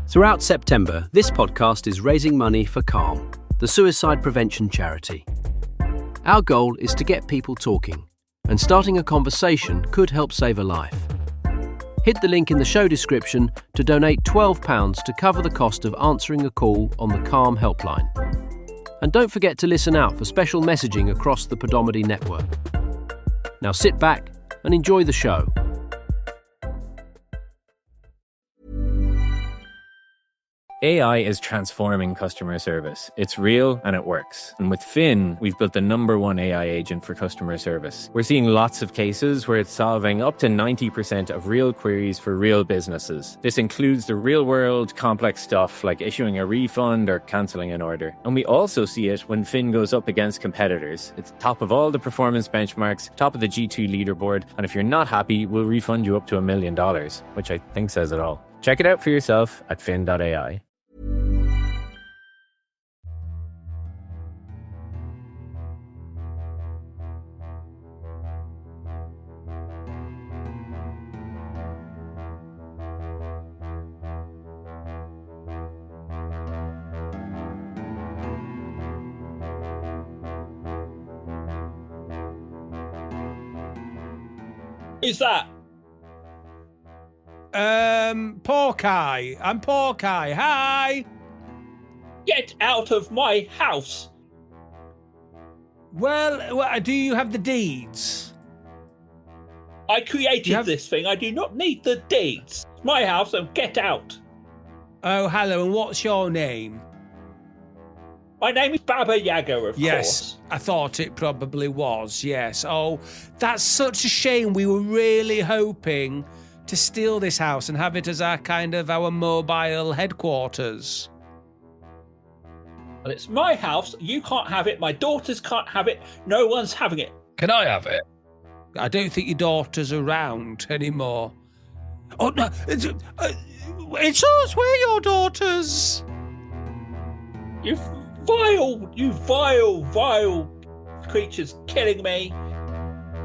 Throughout September, this podcast is raising money for Calm, the suicide prevention charity. Our goal is to get people talking, and starting a conversation could help save a life. Hit the link in the show description to donate £12 to cover the cost of answering a call on the Calm helpline. And don't forget to listen out for special messaging across the Podomedy network. Now sit back and enjoy the show. AI is transforming customer service. It's real and it works. And with Finn, we've built the #1 AI agent for customer service. We're seeing lots of cases where it's solving up to 90% of real queries for real businesses. This includes the real-world complex stuff like issuing a refund or cancelling an order. And we also see it when Finn goes up against competitors. It's top of all the performance benchmarks, top of the G2 leaderboard, and if you're not happy, we'll refund you up to $1 million, which I think says it all. Check it out for yourself at fin.ai. Who's that? Porky. I'm Porky. Hi. Get out of my house. Well, do you have the deeds? I created this thing. I do not need the deeds. It's my house, so get out. Oh, hello. And what's your name? My name is Baba Yaga, of course. Yes, I thought it probably was, yes. Oh, that's such a shame. We were really hoping to steal this house and have it as our mobile headquarters. Well, it's my house. You can't have it. My daughters can't have it. No one's having it. Can I have it? I don't think your daughter's around anymore. Oh, no, it's us. We're your daughters. You vile creatures, killing me,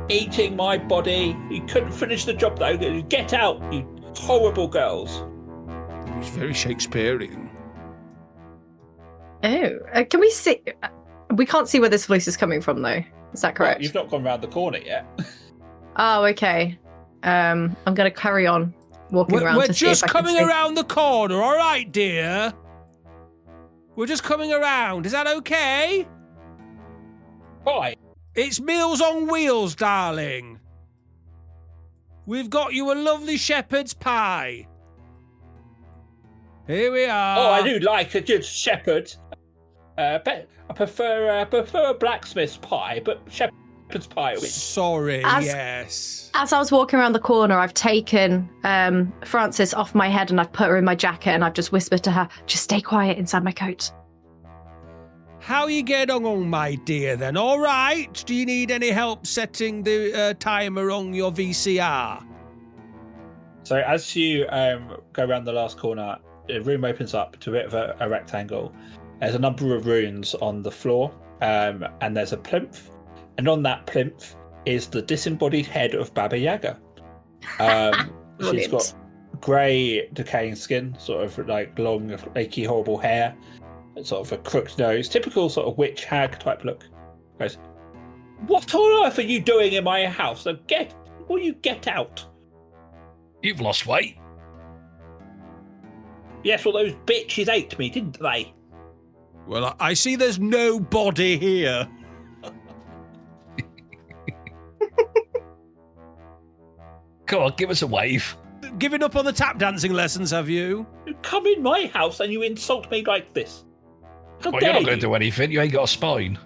eating my body. You couldn't finish the job though. Get out, you horrible girls. It's very Shakespearean. Oh, can we see? We can't see where this voice is coming from though. Is that correct? Well, you've not gone round the corner yet. Oh, okay. I'm going to carry on walking around. We're to see if just I can coming see. around the corner, all right, dear? We're just coming around. Is that okay? Why? It's Meals on Wheels, darling. We've got you a lovely shepherd's pie. Here we are. Oh, I do like a good shepherd. But I prefer a blacksmith's pie, but shepherd's pie wins. Sorry, yes. As I was walking around the corner, I've taken Frances off my head and I've put her in my jacket and I've just whispered to her, just stay quiet inside my coat. How you get on, my dear, then? All right? Do you need any help setting the timer on your VCR? So as you go around the last corner, the room opens up to a bit of a rectangle. There's a number of runes on the floor, and there's a plinth. And on that plinth is the disembodied head of Baba Yaga. She's got grey, decaying skin, sort of like long, achy, horrible hair, sort of a crooked nose, typical sort of witch hag type look. Goes, what on earth are you doing in my house? So will you get out? You've lost weight. Yes, well, those bitches ate me, didn't they? Well, I see there's no body here. Come on, give us a wave. Giving up on the tap dancing lessons, have you? You come in my house and you insult me like this. Well, you're not going to do anything. You ain't got a spine.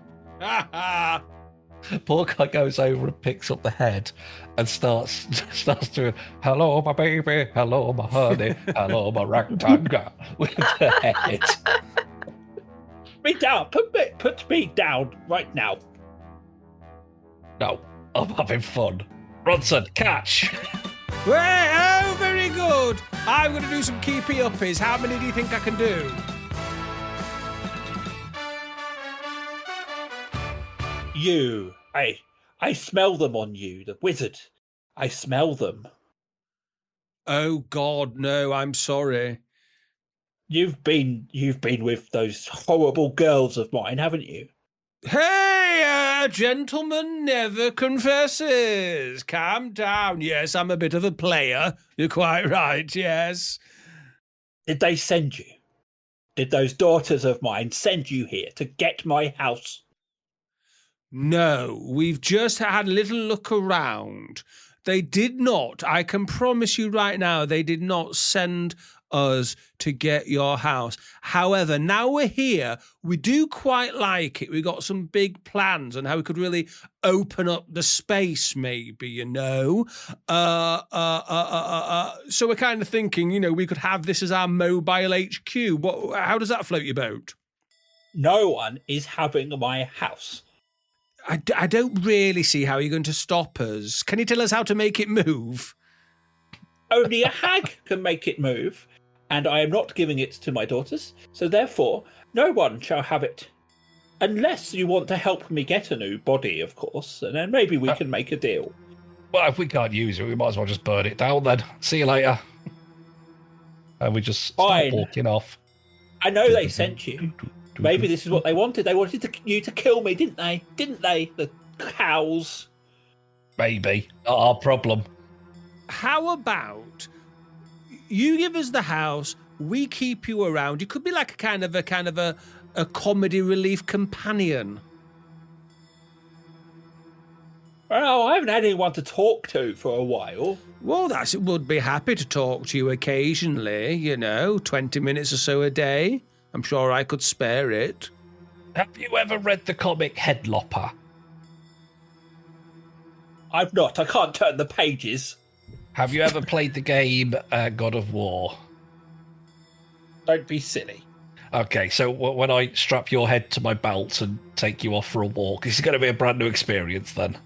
Poor guy goes over and picks up the head and starts doing, hello, my baby, hello, my honey, hello, my rectangle, with the head. Me down. Put me down right now. No, I'm having fun. Bronson, catch. Oh, very good. I'm going to do some keepy uppies. How many do you think I can do? You. I smell them on you, the wizard. I smell them. Oh, God, no, I'm sorry. You've been with those horrible girls of mine, haven't you? Hey, a gentleman never confesses. Calm down. Yes, I'm a bit of a player. You're quite right, yes. Did they send you? Did those daughters of mine send you here to get my house? No, we've just had a little look around. They did not, I can promise you right now, they did not send us to get your house. However, now we're here, we do quite like it. We got some big plans on how we could really open up the space, maybe, you know. So we're kind of thinking, you know, we could have this as our mobile HQ. How does that float your boat? No one is having my house. I don't really see how you're going to stop us. Can you tell us how to make it move? Only a hag can make it move, and I am not giving it to my daughters, so therefore no one shall have it. Unless you want to help me get a new body, of course, and then maybe we can make a deal. Well, if we can't use it, we might as well just burn it down then. See you later. And we just start walking off. I know they sent you. Maybe this is what they wanted. They wanted you to kill me, didn't they? Didn't they? The cows. Maybe. Not our problem. How about you give us the house, we keep you around. You could be like a kind of a comedy relief companion. Well, I haven't had anyone to talk to for a while. Well, would be happy to talk to you occasionally, you know, 20 minutes or so a day. I'm sure I could spare it. Have you ever read the comic Headlopper? I've not. I can't turn the pages. Have you ever played the game God of War? Don't be silly. Okay, so when I strap your head to my belt and take you off for a walk, this is going to be a brand new experience then.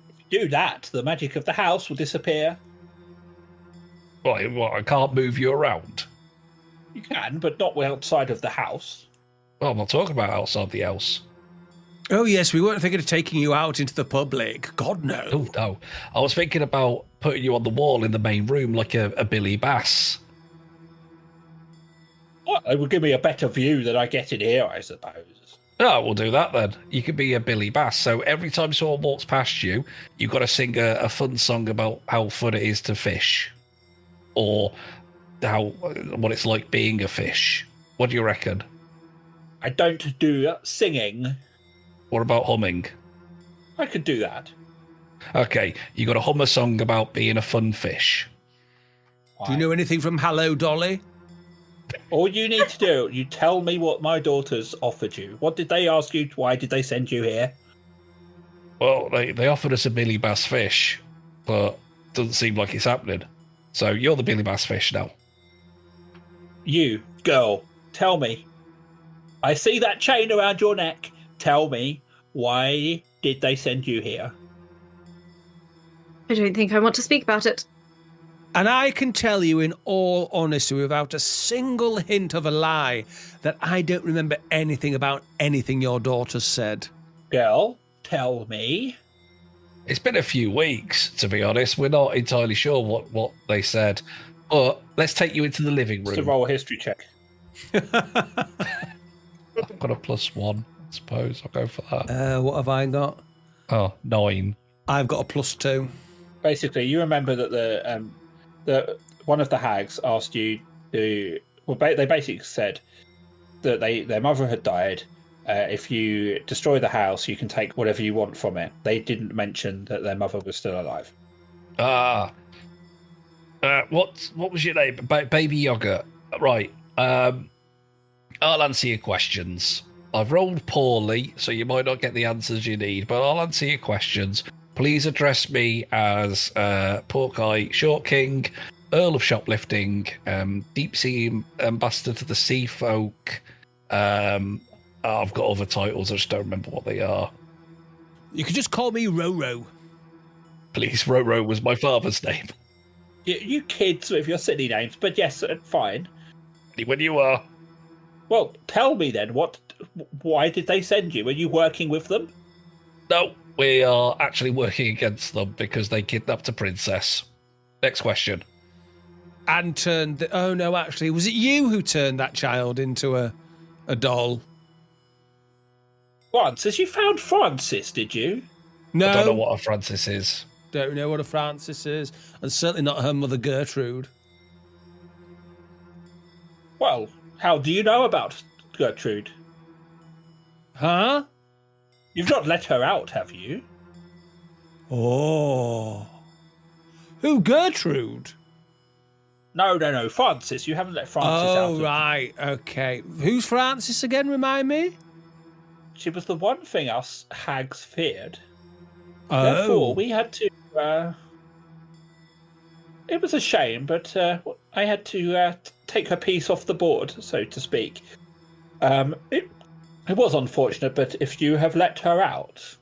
If you do that, the magic of the house will disappear. What, I can't move you around? You can, but not outside of the house. Well, I'm not talking about outside the house. Oh, yes, we weren't thinking of taking you out into the public. God, no. Oh, no. I was thinking about putting you on the wall in the main room like a Billy Bass. Well, it would give me a better view than I get in here, I suppose. Oh, we'll do that then. You could be a Billy Bass. So every time someone walks past you, you've got to sing a fun song about how fun it is to fish. Or what it's like being a fish. What do you reckon? I don't do singing. What about humming? I could do that. Okay, you got to hum a song about being a fun fish. Do you know anything from Hello, Dolly? All you need to do, you tell me what my daughters offered you. What did they ask you? Why did they send you here? Well, they offered us a Billy Bass fish, but doesn't seem like it's happening. So you're the Billy Bass fish now. You, girl, tell me. I see that chain around your neck. Tell me, why did they send you here? I don't think I want to speak about it. And I can tell you in all honesty, without a single hint of a lie, that I don't remember anything about anything your daughter said. Girl, tell me. It's been a few weeks, to be honest. We're not entirely sure what they said. But let's take you into the living room. It's a roll history check. I've got a +1, I suppose. I'll go for that. What have I got? Oh, 9. I've got a +2. Basically, you remember that the one of the hags asked you to. Well, they basically said that their mother had died. If you destroy the house, you can take whatever you want from it. They didn't mention that their mother was still alive. What was your name? Baby Yogurt. Right. I'll answer your questions. I've rolled poorly, so you might not get the answers you need, but I'll answer your questions. Please address me as Porkeye Short King, Earl of Shoplifting, Deep Sea Ambassador to the Sea Folk. I've got other titles, I just don't remember what they are. You could just call me Roro. Please, Roro was my father's name. You kids with your silly names, but yes, fine. When you are. Well, tell me then, why did they send you? Are you working with them? No, we are actually working against them because they kidnapped a princess. Next question. And turned oh no, actually, was it you who turned that child into a doll? Francis, you found Francis, did you? No. I don't know what a Francis is. Don't know what a Francis is, and certainly not her mother Gertrude. Well, how do you know about Gertrude? Huh? You've not let her out, have you? Oh. Who, Gertrude? No, Francis. You haven't let Francis out. Oh, right, okay. Who's Francis again, remind me? She was the one thing us hags feared. Oh. Therefore, we had to... It was a shame, but I had to take her piece off the board, so to speak. It was unfortunate, but if you have let her out...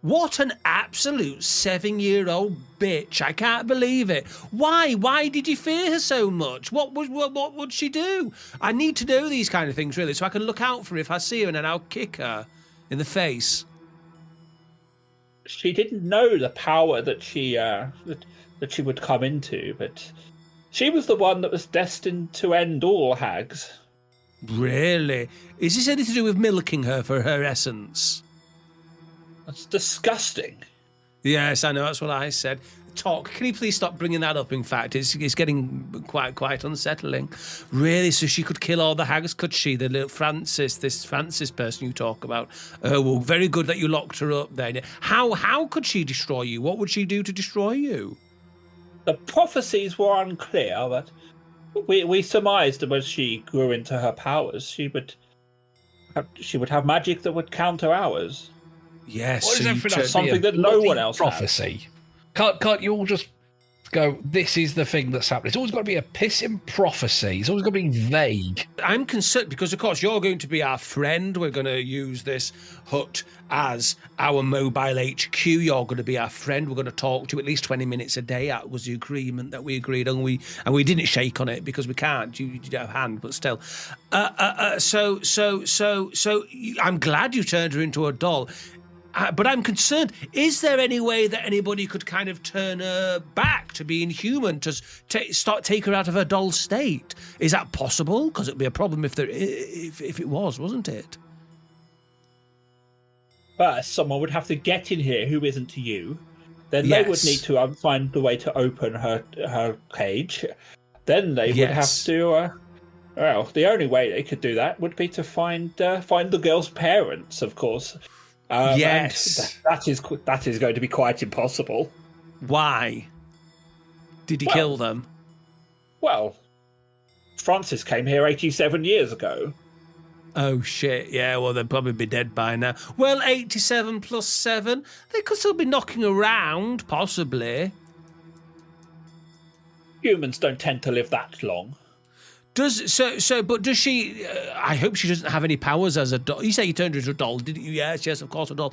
What an absolute 7-year-old bitch. I can't believe it. Why? Why did you fear her so much? What would she do? I need to know these kind of things, really, so I can look out for her if I see her and then I'll kick her in the face. She didn't know the power that she would come into, but she was the one that was destined to end all hags. Really? Is this anything to do with milking her for her essence? That's disgusting. Yes, I know, that's what I said. Talk. Can you please stop bringing that up, in fact? It's getting quite unsettling. Really? So she could kill all the hags, could she? The little this Francis person you talk about. Well, very good that you locked her up then. How could she destroy you? What would she do to destroy you? The prophecies were unclear, but we surmised that when she grew into her powers, she would have magic that would counter ours. Yes, What so is you everything something that no one else prophecy? Can't you all just go, this is the thing that's happening? It's always got to be a pissing prophecy. It's always got to be vague. I'm concerned because, of course, you're going to be our friend. We're going to use this hut as our mobile HQ. You're going to be our friend. We're going to talk to you at least 20 minutes a day. That was the agreement that we agreed on. We didn't shake on it because we can't. You don't have a hand, but still. So I'm glad you turned her into a doll. But I'm concerned, is there any way that anybody could kind of turn her back to being human, to take her out of her doll state? Is that possible? Because it would be a problem if it was, wasn't it? First, someone would have to get in here who isn't you. Then they would need to find the way to open her cage. Then they would have to... well, the only way they could do that would be to find the girl's parents, of course. Yes. That is going to be quite impossible. Why? Did he kill them? Well, Francis came here 87 years ago. Oh, shit. Yeah, well, they'd probably be dead by now. Well, 87 plus 7. They could still be knocking around, possibly. Humans don't tend to live that long. But does she? I hope she doesn't have any powers as a doll. You say you turned her into a doll, didn't you? Yes, of course, a doll.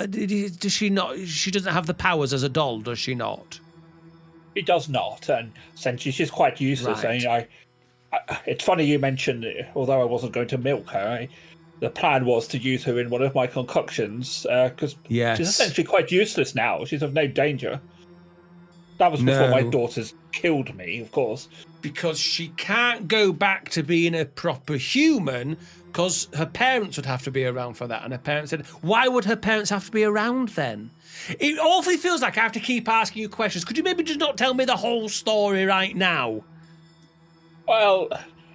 Does she not? She doesn't have the powers as a doll, does she not? She does not, and essentially she's quite useless. Right. I it's funny you mentioned, although I wasn't going to milk her, the plan was to use her in one of my concoctions because she's essentially quite useless now. She's of no danger. That was before my daughters killed me, of course. Because she can't go back to being a proper human because her parents would have to be around for that. And her parents said, why would her parents have to be around then? It awfully feels like I have to keep asking you questions. Could you maybe just not tell me the whole story right now? Well,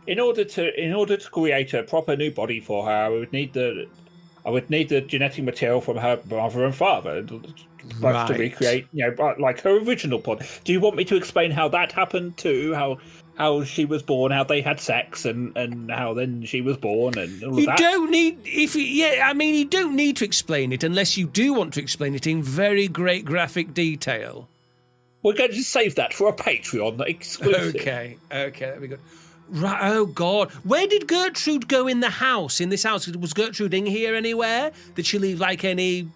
in order to create a proper new body for her, I would need the genetic material from her mother and father. To recreate, like her original body. Do you want me to explain how that happened too? How she was born, how they had sex, and how then she was born, and all of that? You don't need you don't need to explain it unless you do want to explain it in very great graphic detail. We're going to save that for a Patreon exclusive. Okay, that'd be good. Right, oh God. Where did Gertrude go in this house? Was Gertrude in here anywhere? Did she leave like any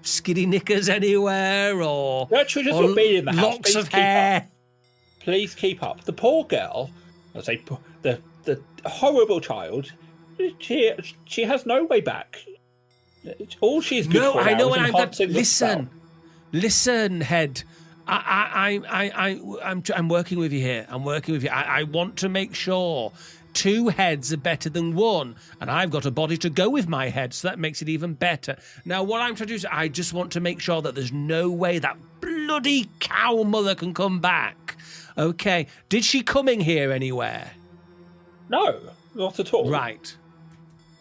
skiddy knickers anywhere or Gertrude has not been in the house. Locks of hair? Please keep up. The poor girl, I say the horrible child, she has no way back. All she's good for now is enhancing the spell. Listen, Head. I'm working with you here. I'm working with you. I want to make sure 2 heads are better than 1, and I've got a body to go with my head, so that makes it even better. Now, what I'm trying to do is I just want to make sure that there's no way that bloody cow mother can come back. Okay. Did she come in here anywhere? No, not at all. Right.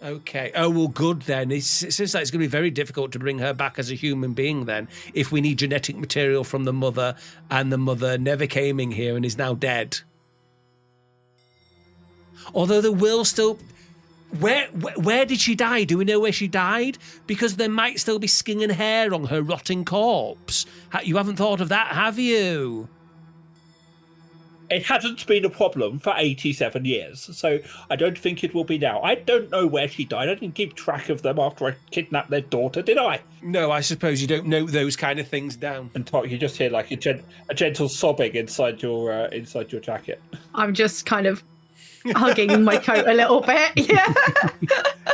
Okay. Oh, well, good then. It seems like it's going to be very difficult to bring her back as a human being then, if we need genetic material from the mother, and the mother never came in here and is now dead. Although there will still... Where did she die? Do we know where she died? Because there might still be skin and hair on her rotting corpse. You haven't thought of that, have you? It hasn't been a problem for 87 years, so I don't think it will be now. I don't know where she died. I didn't keep track of them after I kidnapped their daughter, did I? No, I suppose you don't note those kind of things down. And you just hear like a gentle sobbing inside your jacket. I'm just kind of hugging my coat a little bit. Yeah.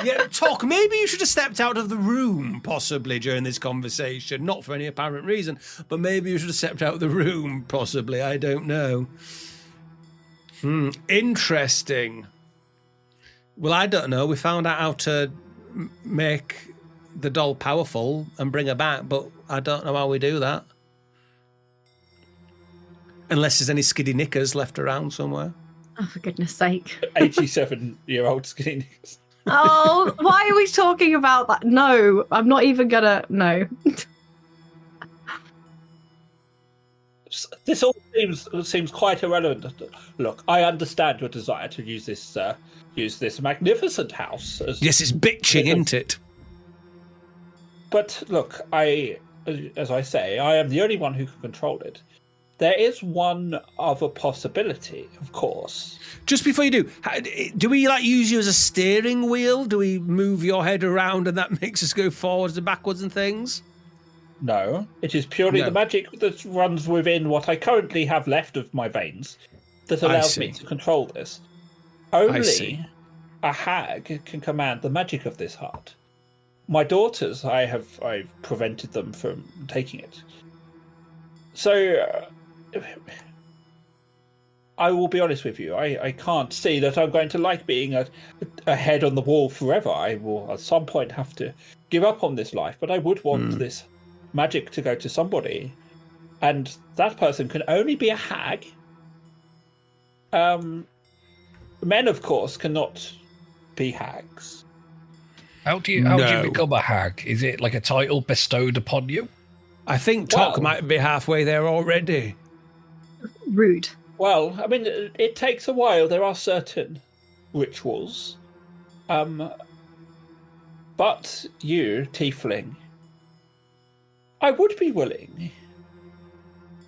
Yeah, Talk, maybe you should have stepped out of the room possibly during this conversation. Not for any apparent reason, but maybe you should have stepped out of the room possibly. I don't know. Interesting. Well, I don't know. We found out how to make the doll powerful and bring her back, but I don't know how we do that. Unless there's any skiddy knickers left around somewhere. Oh, for goodness sake. 87-year-old skinny niggas. Oh, why are we talking about that? No, I'm not even gonna... No. This all seems quite irrelevant. Look, I understand your desire to use this magnificent house. Yes, it's bitching, isn't it? But look, as I say, I am the only one who can control it. There is one other possibility, of course. Just before you do we use you as a steering wheel? Do we move your head around and that makes us go forwards and backwards and things? No, it is purely the magic that runs within what I currently have left of my veins that allows me to control this. Only a hag can command the magic of this heart. My daughters, I've prevented them from taking it. So, I will be honest with you. I can't see that I'm going to like being a head on the wall forever. I will at some point have to give up on this life, but I would want this magic to go to somebody, and that person can only be a hag. Men, of course, cannot be hags. How do you become a hag? Is it like a title bestowed upon you? I think Tok might be halfway there already. Rude. Well, I mean, it takes a while. There are certain rituals. But you, tiefling, I would be willing.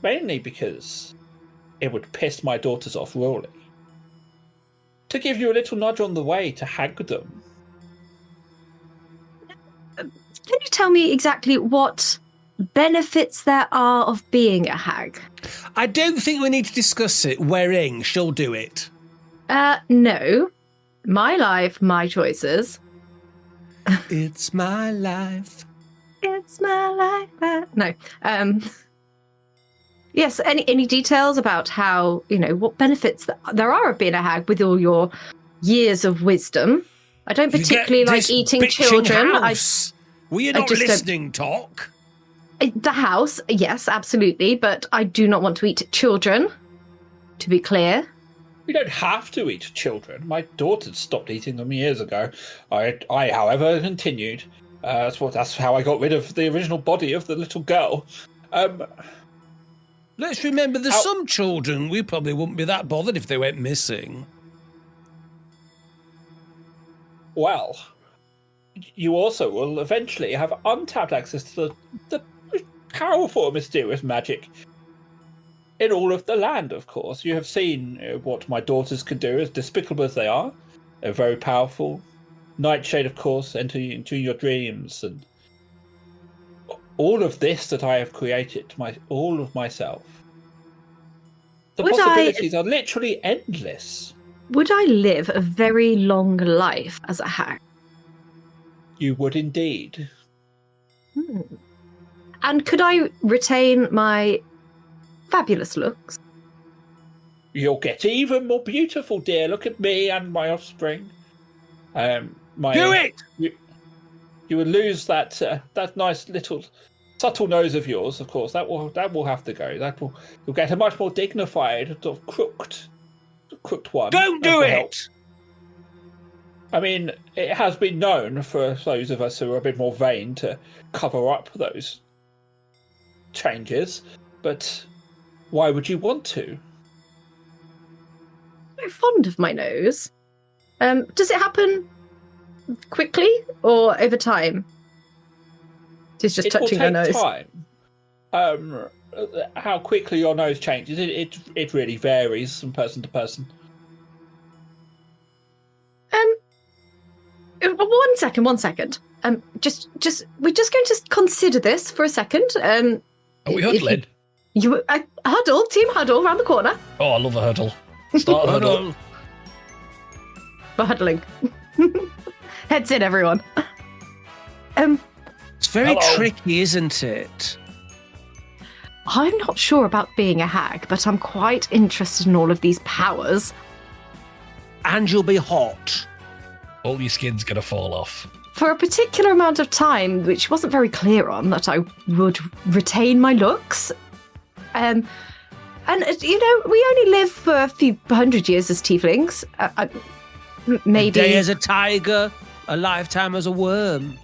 Mainly because it would piss my daughters off royally. To give you a little nudge on the way to hagdom. Can you tell me exactly what benefits there are of being a hag? I don't think we need to discuss it. Wering, she'll do it. No. My life, my choices. It's my life. It's my life. No. Yes, any details about how, what benefits there are of being a hag with all your years of wisdom? I don't particularly like eating children. Were you not listening, Talk? The house, yes, absolutely, but I do not want to eat children, to be clear. You don't have to eat children. My daughters stopped eating them years ago. I however, continued. That's how I got rid of the original body of the little girl. Let's remember there's some children we probably wouldn't be that bothered if they went missing. Well, you also will eventually have untapped access to the powerful, mysterious magic in all of the land, of course. You have seen what my daughters can do, as despicable as they are. They're very powerful. Nightshade, of course, enter into your dreams, and all of this that I have created, all of myself. The possibilities are literally endless. Would I live a very long life as a hag? You would indeed. And could I retain my fabulous looks. You'll get even more beautiful, dear. Look at me and my offspring. Do it! You will lose that nice little subtle nose of yours, of course. That will have to go. You'll get a much more dignified, sort of crooked one. Don't do it! I mean, it has been known for those of us who are a bit more vain to cover up those changes, but why would you want to? I'm fond of my nose. Does it happen quickly or over time? She's just touching her nose. It will take time. How quickly your nose changes, it really varies from person to person. One second. We're just going to consider this for a second. Are we huddling? Team huddle, round the corner. Oh, I love a huddle. Start a huddle. We're huddling. Heads in, everyone. It's very tricky, isn't it? I'm not sure about being a hag, but I'm quite interested in all of these powers. And you'll be hot. All your skin's going to fall off. For a particular amount of time, which wasn't very clear on, that I would retain my looks. And, we only live for a few hundred years as tieflings. Maybe. A day as a tiger, a lifetime as a worm.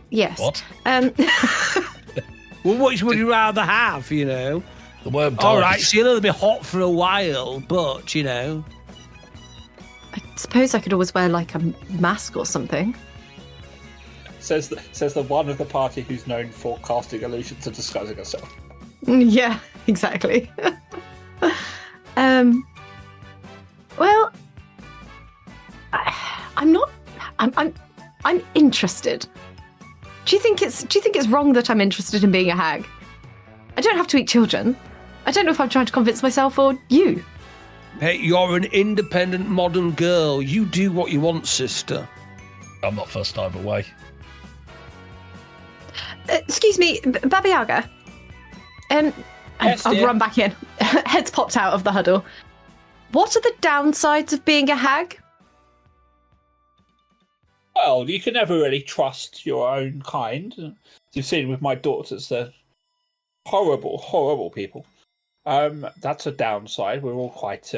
Yes. What? Well, which would you rather have, The worm dies. All right, so you're a little bit hot for a while, but, I suppose I could always wear, like, a mask or something. Says the one of the party who's known for casting illusions and disguising herself. Yeah, exactly. Well, I'm interested. Do you think it's wrong that I'm interested in being a hag? I don't have to eat children. I don't know if I'm trying to convince myself or you. Hey, you're an independent modern girl. You do what you want, sister. I'm not fussed either way. Excuse me, Baba Yaga. Yes, I'll dear. run back in. Head's popped out of the huddle. What are the downsides of being a hag? Well, you can never really trust your own kind. As you've seen with my daughters, they're horrible, horrible people. That's a downside. We're all quite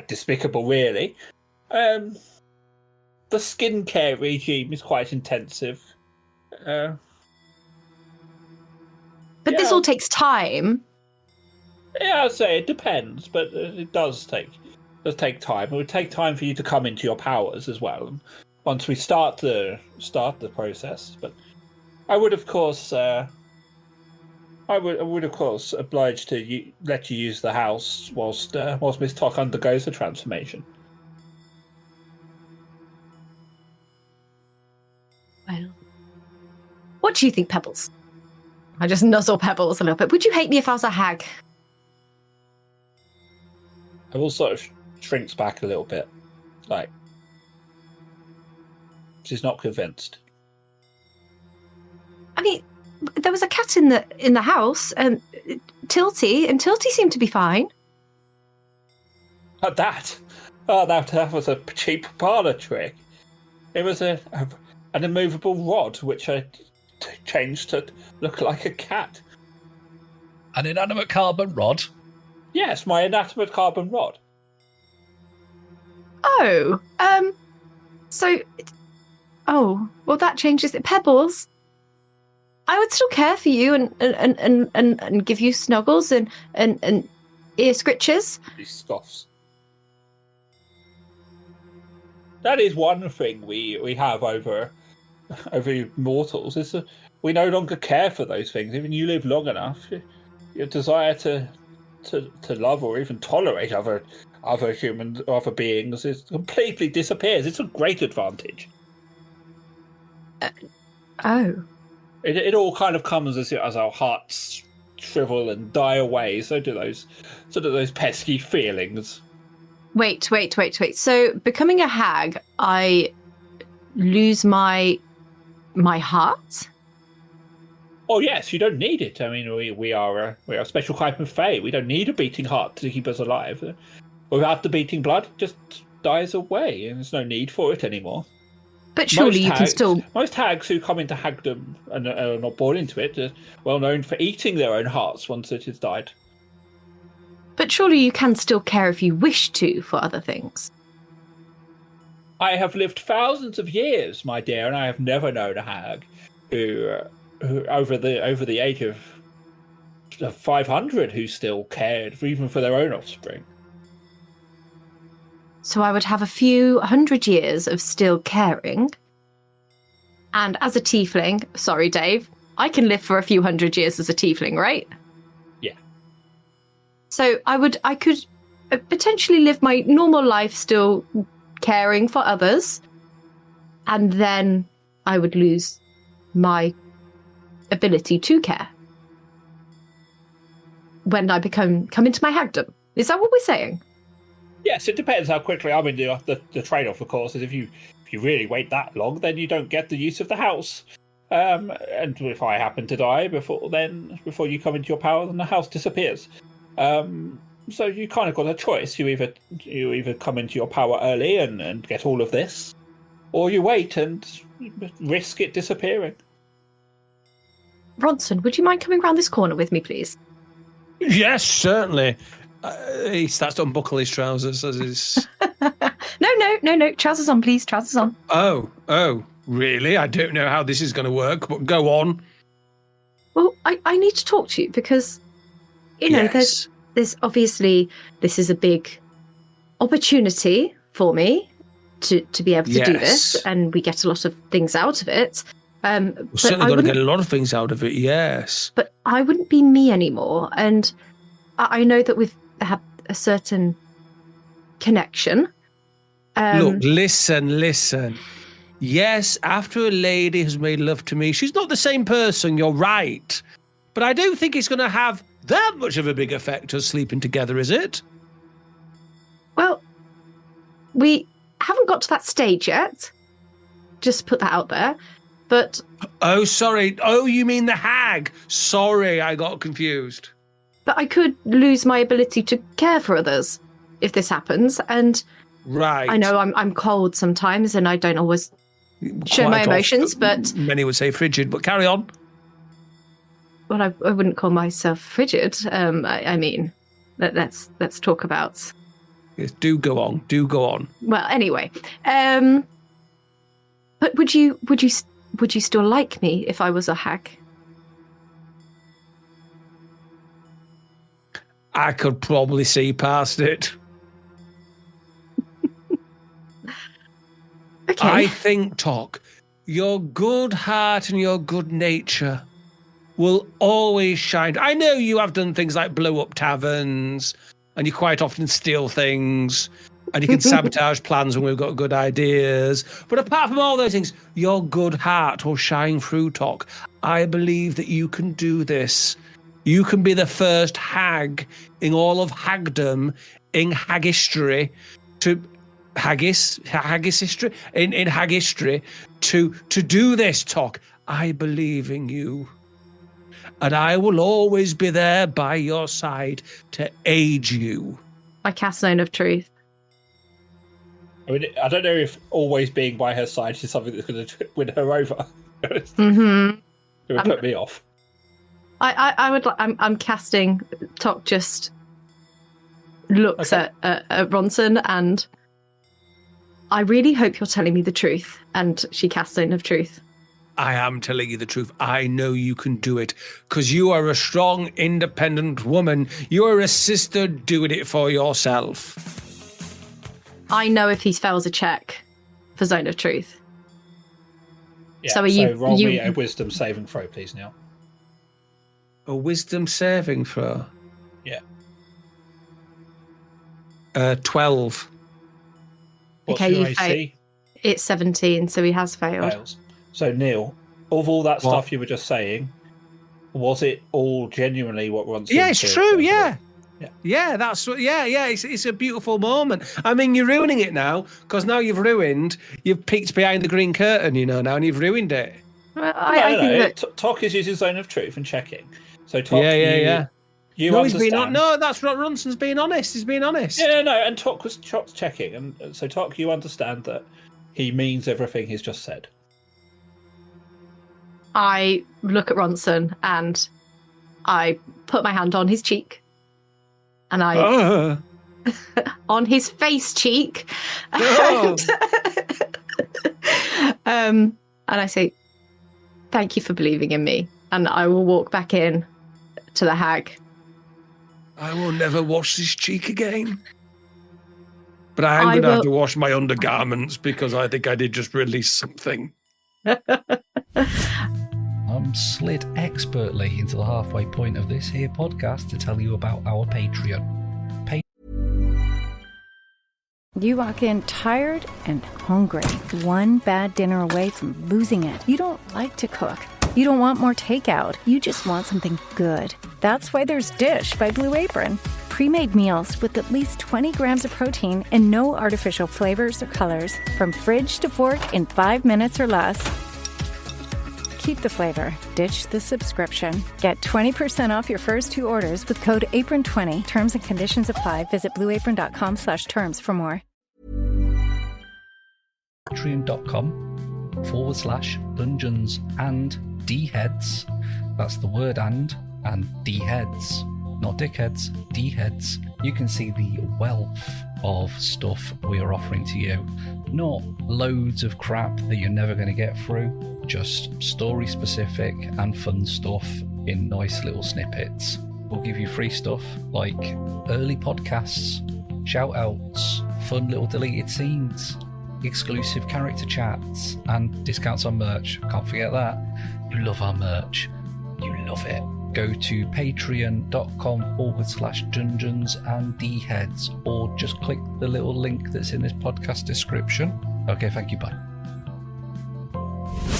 despicable, really. The skincare regime is quite intensive. But this all takes time. Yeah, I'd say it depends, but it does take time. It would take time for you to come into your powers as well. And once we start the process, but I would of course oblige to let you use the house whilst Miss Tock undergoes the transformation. Well, what do you think, Pebbles? I just nuzzle Pebbles a little bit. Would you hate me if I was a hag? Pebbles sort of shrinks back a little bit, like she's not convinced. I mean, there was a cat in the house, and Tilty seemed to be fine. That was a cheap parlour trick. It was an immovable rod which I changed to look like a cat. An inanimate carbon rod? Yes, my inanimate carbon rod. Oh, well, that changes it. Pebbles, I would still care for you and give you snuggles and ear scritches. He scoffs. That is one thing we have over mortals, is that we no longer care for those things. Even you live long enough, your desire to love or even tolerate other humans, other beings, completely disappears. It's a great advantage. It all kind of comes as our hearts shrivel and die away. So do those pesky feelings. Wait. So, becoming a hag, I lose my heart? Oh yes, you don't need it. I mean, we are a special type of fae. We don't need a beating heart to keep us alive. Without the beating blood, it just dies away, and there's no need for it anymore. But surely you can still... Most hags who come into hagdom and are not born into it are well known for eating their own hearts once it has died. But surely you can still care if you wish to for other things. I have lived thousands of years, my dear, and I have never known a hag who over the age of 500 who still cared, even for their own offspring. So I would have a few 100 years of still caring. And as a tiefling, sorry, Dave, I can live for a few 100 years as a tiefling, right? Yeah. So I could potentially live my normal life still caring for others. And then I would lose my ability to care when I come into my hagdom. Is that what we're saying? Yes, it depends how quickly. I mean, the trade-off, of course, is if you really wait that long, then you don't get the use of the house. And if I happen to die before you come into your power, then the house disappears. So you kind of got a choice. You either come into your power early and get all of this, or you wait and risk it disappearing. Ronson, would you mind coming round this corner with me, please? Yes, certainly. He starts to unbuckle his trousers as his... No. Trousers on, please. Trousers on. Oh, really? I don't know how this is going to work, but go on. Well, I need to talk to you because, Yes. there's obviously, this is a big opportunity for me to be able to do this, and we get a lot of things out of it. We're certainly going to get a lot of things out of it, yes. But I wouldn't be me anymore, and I know that we've had a certain connection. Look, listen. Yes, after a lady has made love to me, she's not the same person, you're right. But I don't think it's going to have that much of a big effect as sleeping together, is it? Well, we haven't got to that stage yet. Just put that out there. But... Oh, sorry. Oh, you mean the hag. Sorry, I got confused. But I could lose my ability to care for others if this happens. And right. I know I'm cold sometimes and I don't always show my emotions, but... Many would say frigid, but carry on. Well, I wouldn't call myself frigid. I mean, let's talk about... Yes, do go on. Well, anyway. But would you still like me if I was a hag? I could probably see past it. Okay. I think, Tok, your good heart and your good nature will always shine. I know you have done things like blow up taverns, and you quite often steal things, and you can sabotage plans when we've got good ideas. But apart from all those things, your good heart will shine through, Tok. I believe that you can do this. You can be the first hag in all of hagdom, in hag history, to haggis history, in hag history, to do this, Tok. I believe in you. And I will always be there by your side to aid you. I cast Zone of Truth. I mean, I don't know if always being by her side is something that's going to win her over. Mm-hmm. It would put me off. I'm casting. Tok just looks at Ronson, and I really hope you're telling me the truth. And she casts Zone of Truth. I am telling you the truth. I know you can do it because you are a strong, independent woman. You are a sister doing it for yourself. I know if he fails a check for Zone of Truth. Yeah, so roll me a wisdom saving throw, please, Neil. A wisdom saving throw? Yeah. 12. What's okay, your you AC? It's 17, so he has failed. Fails. So, Neil, of all that stuff you were just saying, was it all genuinely what Ronson Yeah, it's said? true, yeah. Yeah, That's what. Yeah. It's a beautiful moment. I mean, you're ruining it now because now you've peeked behind the green curtain, now, and you've ruined it. I think that Tok is using Zone of Truth and checking. So Tok, Yeah. you No, understand. no, that's what Ronson's being honest. He's being honest. Yeah, no, and Tok's checking, and so Tok, you understand that he means everything he's just said. I look at Ronson and I put my hand on his cheek, and I on his face cheek, and I say, "Thank you for believing in me." And I will walk back in to the hag. I will never wash this cheek again. But I am going to have to wash my undergarments because I think I did just release something. I'm slid expertly into the halfway point of this here podcast to tell you about our Patreon. You walk in tired and hungry, one bad dinner away from losing it. You don't like to cook. You don't want more takeout. You just want something good. That's why there's Dish by Blue Apron. Pre-made meals with at least 20 grams of protein and no artificial flavors or colors. From fridge to fork in 5 minutes or less. Keep the flavor. Ditch the subscription. Get 20% off your first 2 orders with code APRON20. Terms and conditions apply. Visit blueapron.com/terms for more. Patreon.com/dungeons and That's the word and D-heads. Not dickheads, D-heads. You can see the wealth of stuff we are offering to you. Not loads of crap that you're never going to get through, just story specific and fun stuff in nice little snippets. We'll give you free stuff like early podcasts, shout outs, fun little deleted scenes, exclusive character chats, and discounts on merch. Can't forget that. You love our merch. You love it. Go to patreon.com/dungeons&dheads or just click the little link that's in this podcast description. Okay, thank you, bye.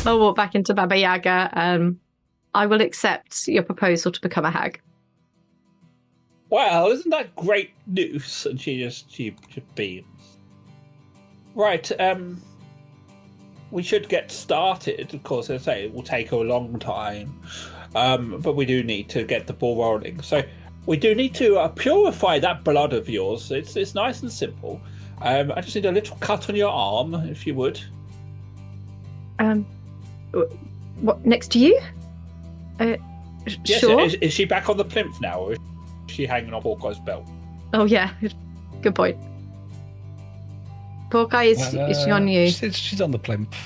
I'll walk back into Baba Yaga and I will accept your proposal to become a hag. Well, isn't that great news? And she beams. Right, we should get started. Of course, as I say, it will take a long time. But we do need to get the ball rolling. So we do need to purify that blood of yours. It's nice and simple. I just need a little cut on your arm, if you would. What, next to you? Yes, sure. Is she back on the plinth now, or is she hanging on Hawkeye's belt? Oh, yeah. Good point. Hawkeye, is she on you? She's on the plinth.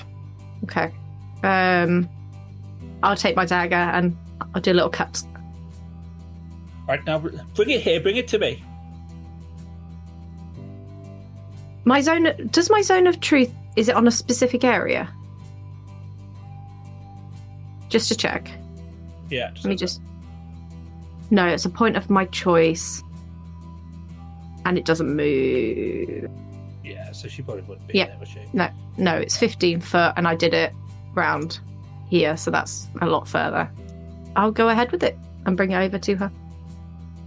Okay. I'll take my dagger and I'll do a little cut. Right, now bring it here, bring it to me. Does my zone of truth, is it on a specific area? Just to check. Yeah. Let me just... No, it's a point of my choice. And it doesn't move. Yeah, so she probably wouldn't be there, would she? No, it's 15 foot and I did it round here, so that's a lot further. I'll go ahead with it and bring it over to her.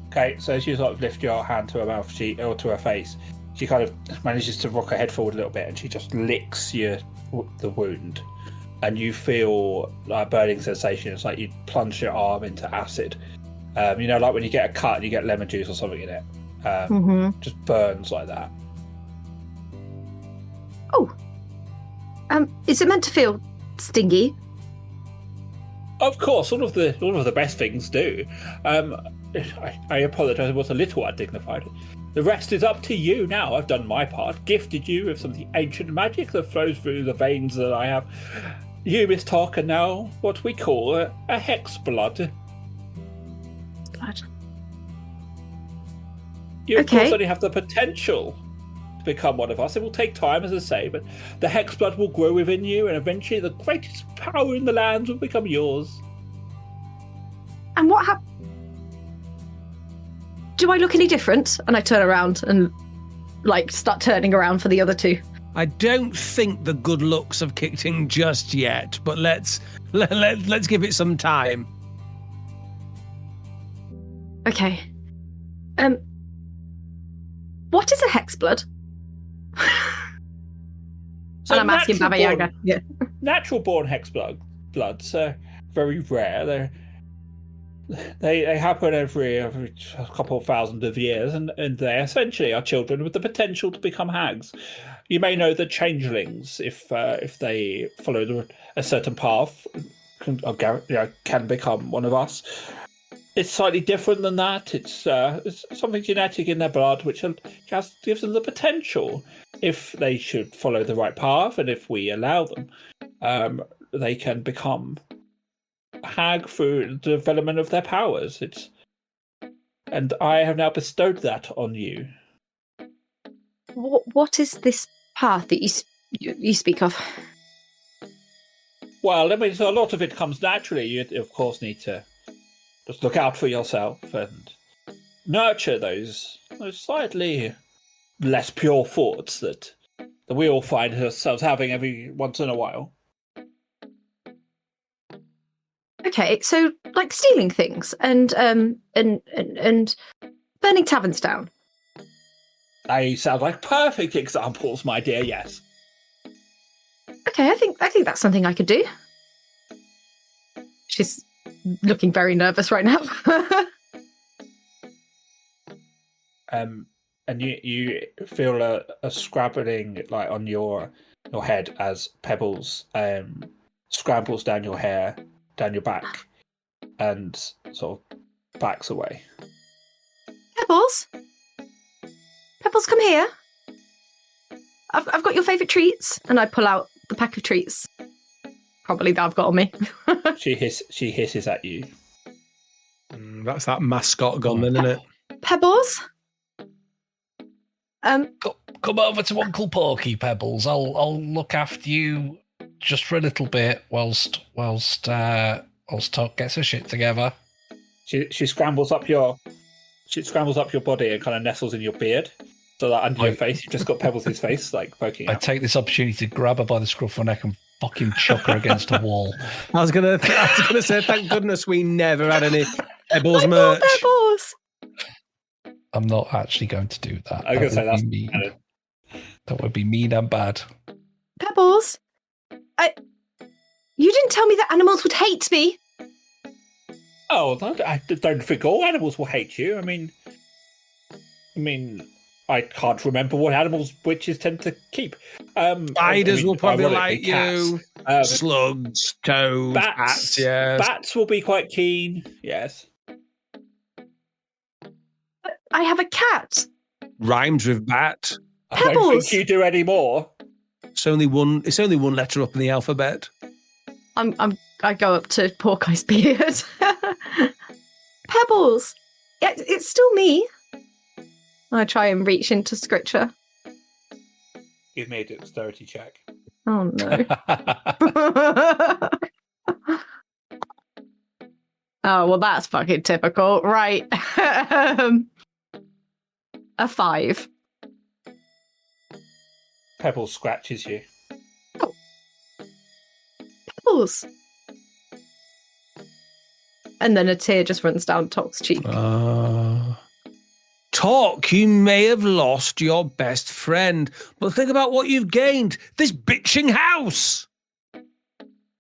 Okay, so as you sort of lift your hand to her mouth, or to her face, she kind of manages to rock her head forward a little bit and she just licks the wound. And you feel a burning sensation. It's like you plunge your arm into acid. You know, like when you get a cut and you get lemon juice or something in it. Just burns like that. Oh. Is it meant to feel stingy? Of course, all of the best things do. I apologise, it was a little undignified. The rest is up to you now. I've done my part, gifted you with some of the ancient magic that flows through the veins that I have. You, Miss Tark, are now what we call a hex blood. Blood. You, of course, only have the potential to become one of us. It will take time, as I say, but the hex blood will grow within you, and eventually the greatest power in the lands will become yours. And what happens? Do I look any different? And I turn around and start turning around for the other two. I don't think the good looks have kicked in just yet, but let's give it some time. Okay. What is a hex blood? So and I'm asking Baba Yaga. Yeah. Natural born hex blood bloods are very rare. They happen every couple of thousand of years, and they essentially are children with the potential to become hags. You may know that changelings, if they follow a certain path, can become one of us. It's slightly different than that. It's something genetic in their blood which just gives them the potential. If they should follow the right path, and if we allow them, they can become hag through the development of their powers. And I have now bestowed that on you. What is this path that you speak of? Well, I mean, so a lot of it comes naturally. You, of course, need to just look out for yourself and nurture those slightly less pure thoughts that we all find ourselves having every once in a while. Okay, so like stealing things and burning taverns down. They sound like perfect examples, my dear. Yes. Okay, I think that's something I could do. She's looking very nervous right now. And you feel a scrabbling like on your head as Pebbles scrambles down your hair, down your back, and sort of backs away. Pebbles, come here. I've got your favourite treats, and I pull out the pack of treats. Probably that I've got on me. She hisses at you. That's that mascot gone then, isn't it? Pebbles. Come over to Uncle Porky, Pebbles. I'll look after you just for a little bit whilst Todd gets her shit together. She scrambles up your body and kind of nestles in your beard, so that under your face you've just got Pebbles' face like poking out. I take this opportunity to grab her by the scruff of her neck and fucking chuck her against a wall. I was gonna say, thank goodness we never had any Pebbles merch. Pebbles. I'm not actually going to do that. I was going to say that's mean. That would be mean and bad. Pebbles, you didn't tell me that animals would hate me. Oh, I don't think all animals will hate you. I mean, I can't remember what animals witches tend to keep. Spiders will probably like you. Slugs, toads, bats. Yes. Bats will be quite keen. Yes. I have a cat. Rhymes with bat. I don't Pebbles. think you do anymore. It's only one letter up in the alphabet. I go up to Porky's beard. Pebbles. Yeah, it's still me. I try and reach into Scritcher. Give me a dexterity check. Oh no. Oh well, that's fucking typical, right? A 5. Pebbles scratches you. Pebbles. And then a tear just runs down Tok's cheek. Tok, you may have lost your best friend, but think about what you've gained. This bitching house.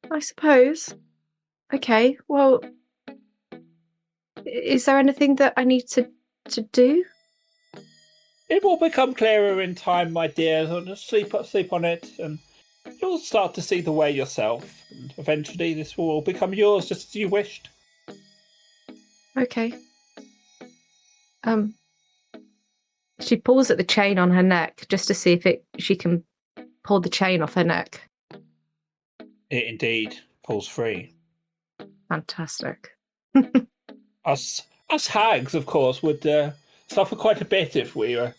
I suppose. Okay, well, is there anything that I need to do? It will become clearer in time, my dear. So just sleep on it, and you'll start to see the way yourself. And eventually, this will all become yours, just as you wished. Okay. She pulls at the chain on her neck just to see if she can pull the chain off her neck. It indeed pulls free. Fantastic. Us hags, of course, would suffer quite a bit if we were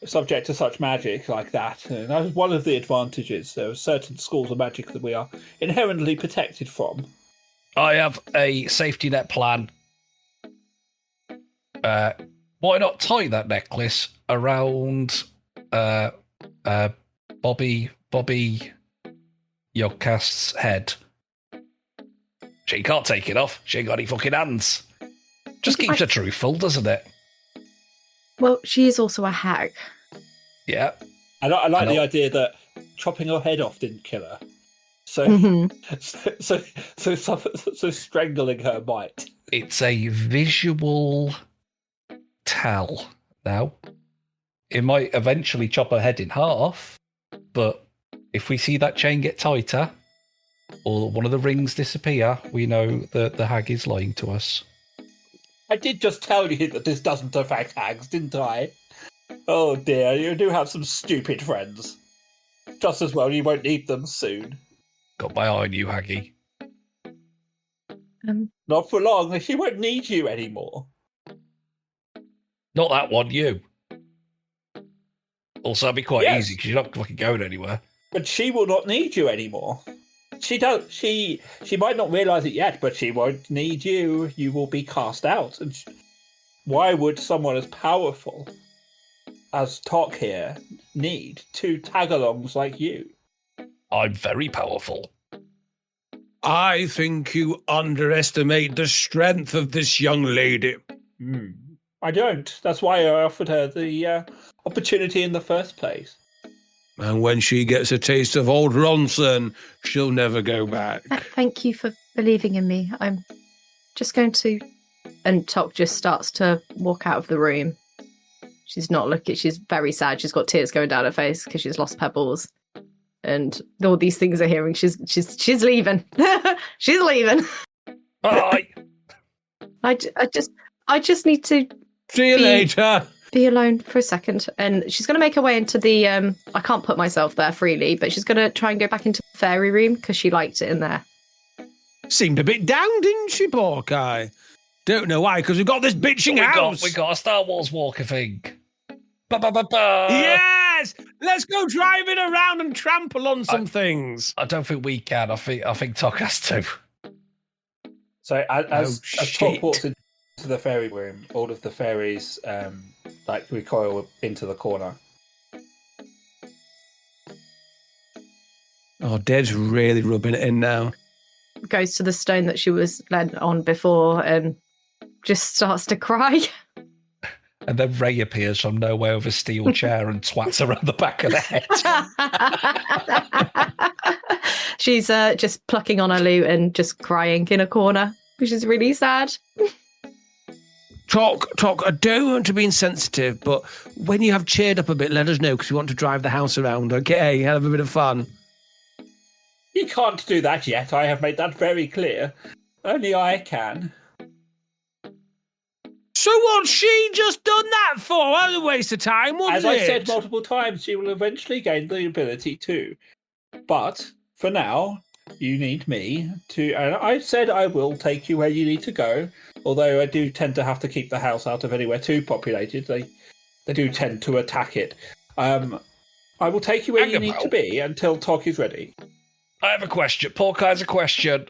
subject to such magic like that. And that was one of the advantages. There are certain schools of magic that we are inherently protected from. I have a safety net plan. Why not tie that necklace around Bobby Yogcast's head? She can't take it off. She ain't got any fucking hands. Just keeps her truthful, doesn't it? Well, she is also a hag. Yeah. I like the idea that chopping her head off didn't kill her. So, so strangling her might. It's a visual tell now. It might eventually chop her head in half, but if we see that chain get tighter or one of the rings disappear, we know that the hag is lying to us. I did just tell you that this doesn't affect hags, didn't I? Oh dear, you do have some stupid friends. Just as well you won't need them soon. Got my eye on you, Haggy. Not for long, she won't need you anymore. Not that one, you. Also, it'd be quite easy because you're not fucking going anywhere. But she will not need you anymore. She might not realise it yet, but she won't need you. You will be cast out. And why would someone as powerful as Tok here need two tag-alongs like you? I'm very powerful. I think you underestimate the strength of this young lady. I don't. That's why I offered her the opportunity in the first place. And when she gets a taste of old Ronson, she'll never go back. Thank you for believing in me. I'm just going to... And Tok just starts to walk out of the room. She's not looking... She's very sad. She's got tears going down her face because she's lost Pebbles. And all these things are hearing. She's leaving. She's leaving. Bye. I just need to... See you later. Be alone for a second. And she's going to make her way into the... I can't put myself there freely, but she's going to try and go back into the fairy room because she liked it in there. Seemed a bit down, didn't she, poor guy? Don't know why, because we've got this bitching house. We got a Star Wars walker thing. Yes! Let's go driving around and trample on some things. I don't think we can. I think Tok has to. So as Tok walks into the fairy room, all of the fairies recoil into the corner. Oh, Deb's really rubbing it in now. Goes to the stone that she was led on before and just starts to cry. And then Ray appears from nowhere with a steel chair and twats her on the back of the head. She's just plucking on her lute and just crying in a corner, which is really sad. Tok, I don't want to be insensitive, but when you have cheered up a bit, let us know because we want to drive the house around, okay? Have a bit of fun. You can't do that yet. I have made that very clear. Only I can. So what's she just done that for? That was a waste of time, wasn't it? As I said multiple times, she will eventually gain the ability to. But for now, you need me to... And I said I will take you where you need to go, although I do tend to have to keep the house out of anywhere too populated. They do tend to attack it. I will take you where you need to be until Tok is ready. I have a question. Pork has a question.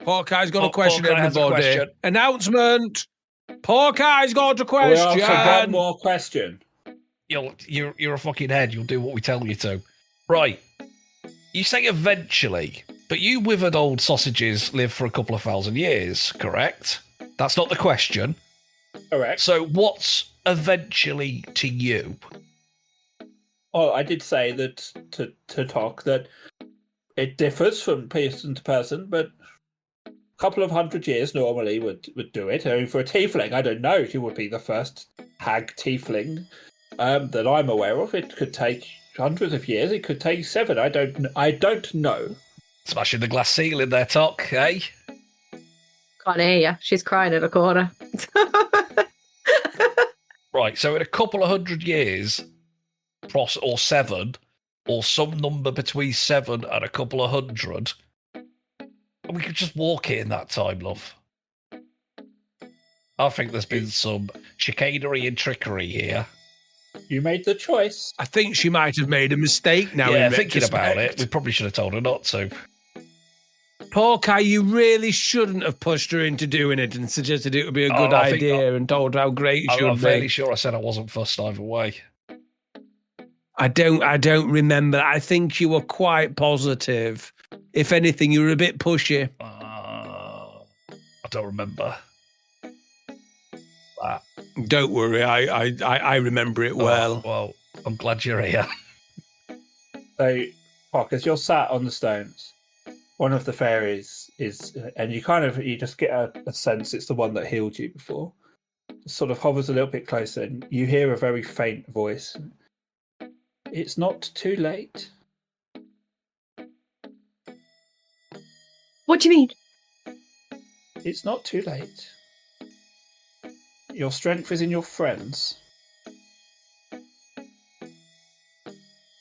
Porkie's got a question, everybody. Announcement. Porkie's got a question. We answer one more question. You're a fucking head. You'll do what we tell you to. Right. You say eventually, but you withered old sausages live for a couple of thousand years, correct? That's not the question. Correct. So what's eventually to you? Oh, I did say that to Tok that it differs from person to person, but a couple of 100 years normally would do it. I mean, for a tiefling, I don't know. She would be the first hag tiefling that I'm aware of. It could take hundreds of years. It could take 7. I don't know. Smashing the glass ceiling there, Tok, eh? Can't hear you. She's crying in a corner. Right, so in a couple of 100 years, or 7, or some number between 7 and a couple of 100, we could just walk it in that time, love. I think there's been some chicanery and trickery here. You made the choice. I think she might have made a mistake now. Yeah, in thinking retrospect. about it, we probably should have told her not to. Porky, you really shouldn't have pushed her into doing it and suggested it would be a good idea and told her how great she would I'm be. fairly sure I said I wasn't fussed either way. I don't remember. I think you were quite positive. If anything, you were a bit pushy. I don't remember that. Don't worry, I remember it well. Well, I'm glad you're here. So As you're sat on the stones, one of the fairies is, and you just get a sense it's the one that healed you before. Sort of hovers a little bit closer, and you hear a very faint voice. It's not too late. What do you mean? It's not too late. Your strength is in your friends.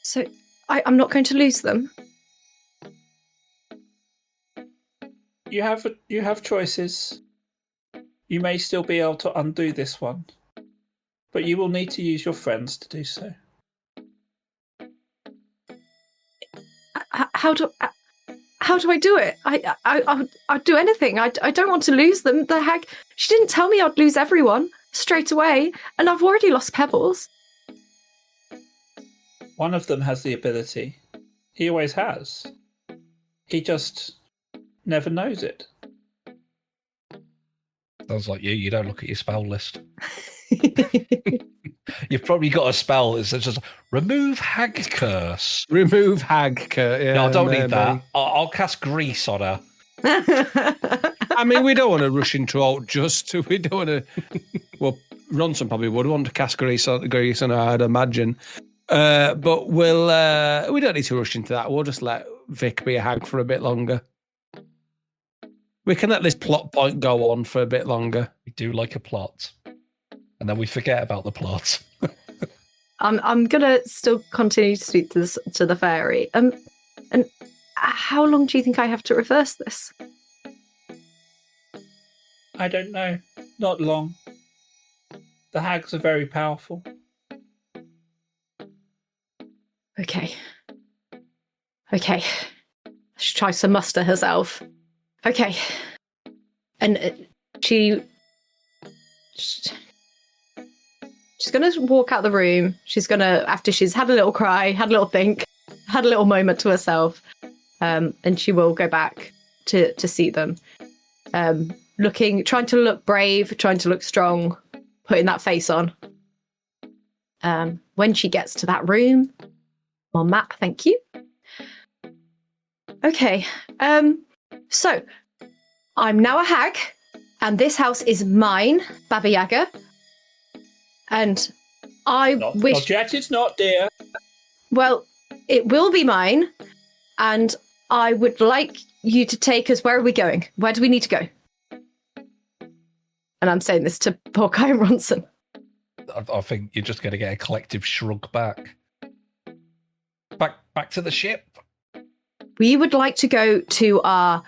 So I'm not going to lose them? You have choices. You may still be able to undo this one, but you will need to use your friends to do so. How do I do it? I'd do anything. I don't want to lose them. The hag, she didn't tell me I'd lose everyone straight away, and I've already lost Pebbles. One of them has the ability. He always has. He just never knows it. Sounds like you. You don't look at your spell list. You've probably got a spell that says just remove hag curse. Remove hag curse. Yeah, No, I don't maybe. need that. I'll cast grease on her. I mean, we don't want to rush into alt just. We don't want to. Well, Ronson probably would want to cast grease on her, I'd imagine. But we don't need to rush into that. We'll just let Vic be a hag for a bit longer. We can let this plot point go on for a bit longer. We do like a plot. And then we forget about the plot. I'm gonna still continue to speak to the fairy. And how long do you think I have to reverse this? I don't know. Not long. The hags are very powerful. Okay. She tries to muster herself. Okay. And she's going to walk out the room. She's going to, after she's had a little cry, had a little think, had a little moment to herself, and she will go back to see them. Trying to look brave, trying to look strong, putting that face on. When she gets to that room, on map, thank you. Okay, so I'm now a hag, and this house is mine, Baba Yaga. And I wish... Not yet, it's not, dear. Well, it will be mine, and I would like you to take us... Where are we going? Where do we need to go? And I'm saying this to poor Kai Ronson. I think you're just going to get a collective shrug back. Back to the ship. We would like to go to our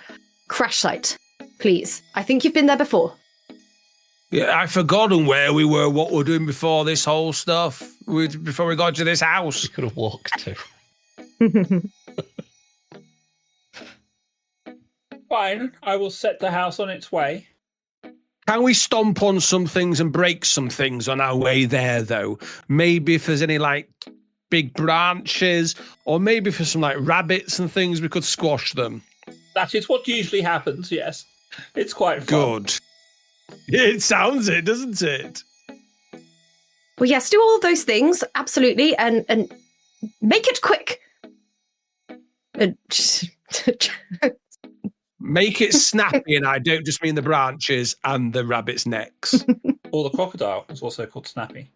crash site, please. I think you've been there before. Yeah, I've forgotten where we were, what we were doing before this whole stuff, before we got to this house. You could have walked to. Fine, I will set the house on its way. Can we stomp on some things and break some things on our way there, though? Maybe if there's any, big branches, or maybe if there's some, rabbits and things, we could squash them. That is what usually happens, yes. It's quite fun. Good. It sounds it, doesn't it? Well, yes, do all of those things, absolutely, and make it quick. Make it snappy, and I don't just mean the branches and the rabbit's necks. Or the crocodile is also called Snappy.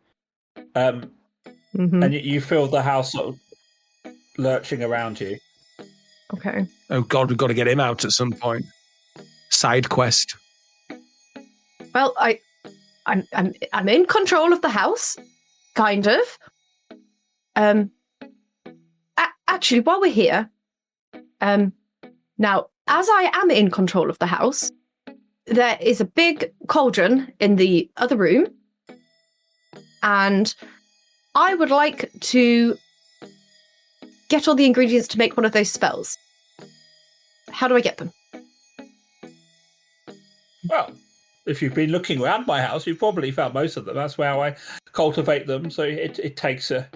Mm-hmm. And you feel the house sort of lurching around you. Okay. Oh God, we've got to get him out at some point. Side quest. Well, I'm in control of the house, kind of. Actually, while we're here, now as I am in control of the house, there is a big cauldron in the other room, and I would like to get all the ingredients to make one of those spells. How do I get them? Well, if you've been looking around my house, you've probably found most of them. That's how I cultivate them. So it takes a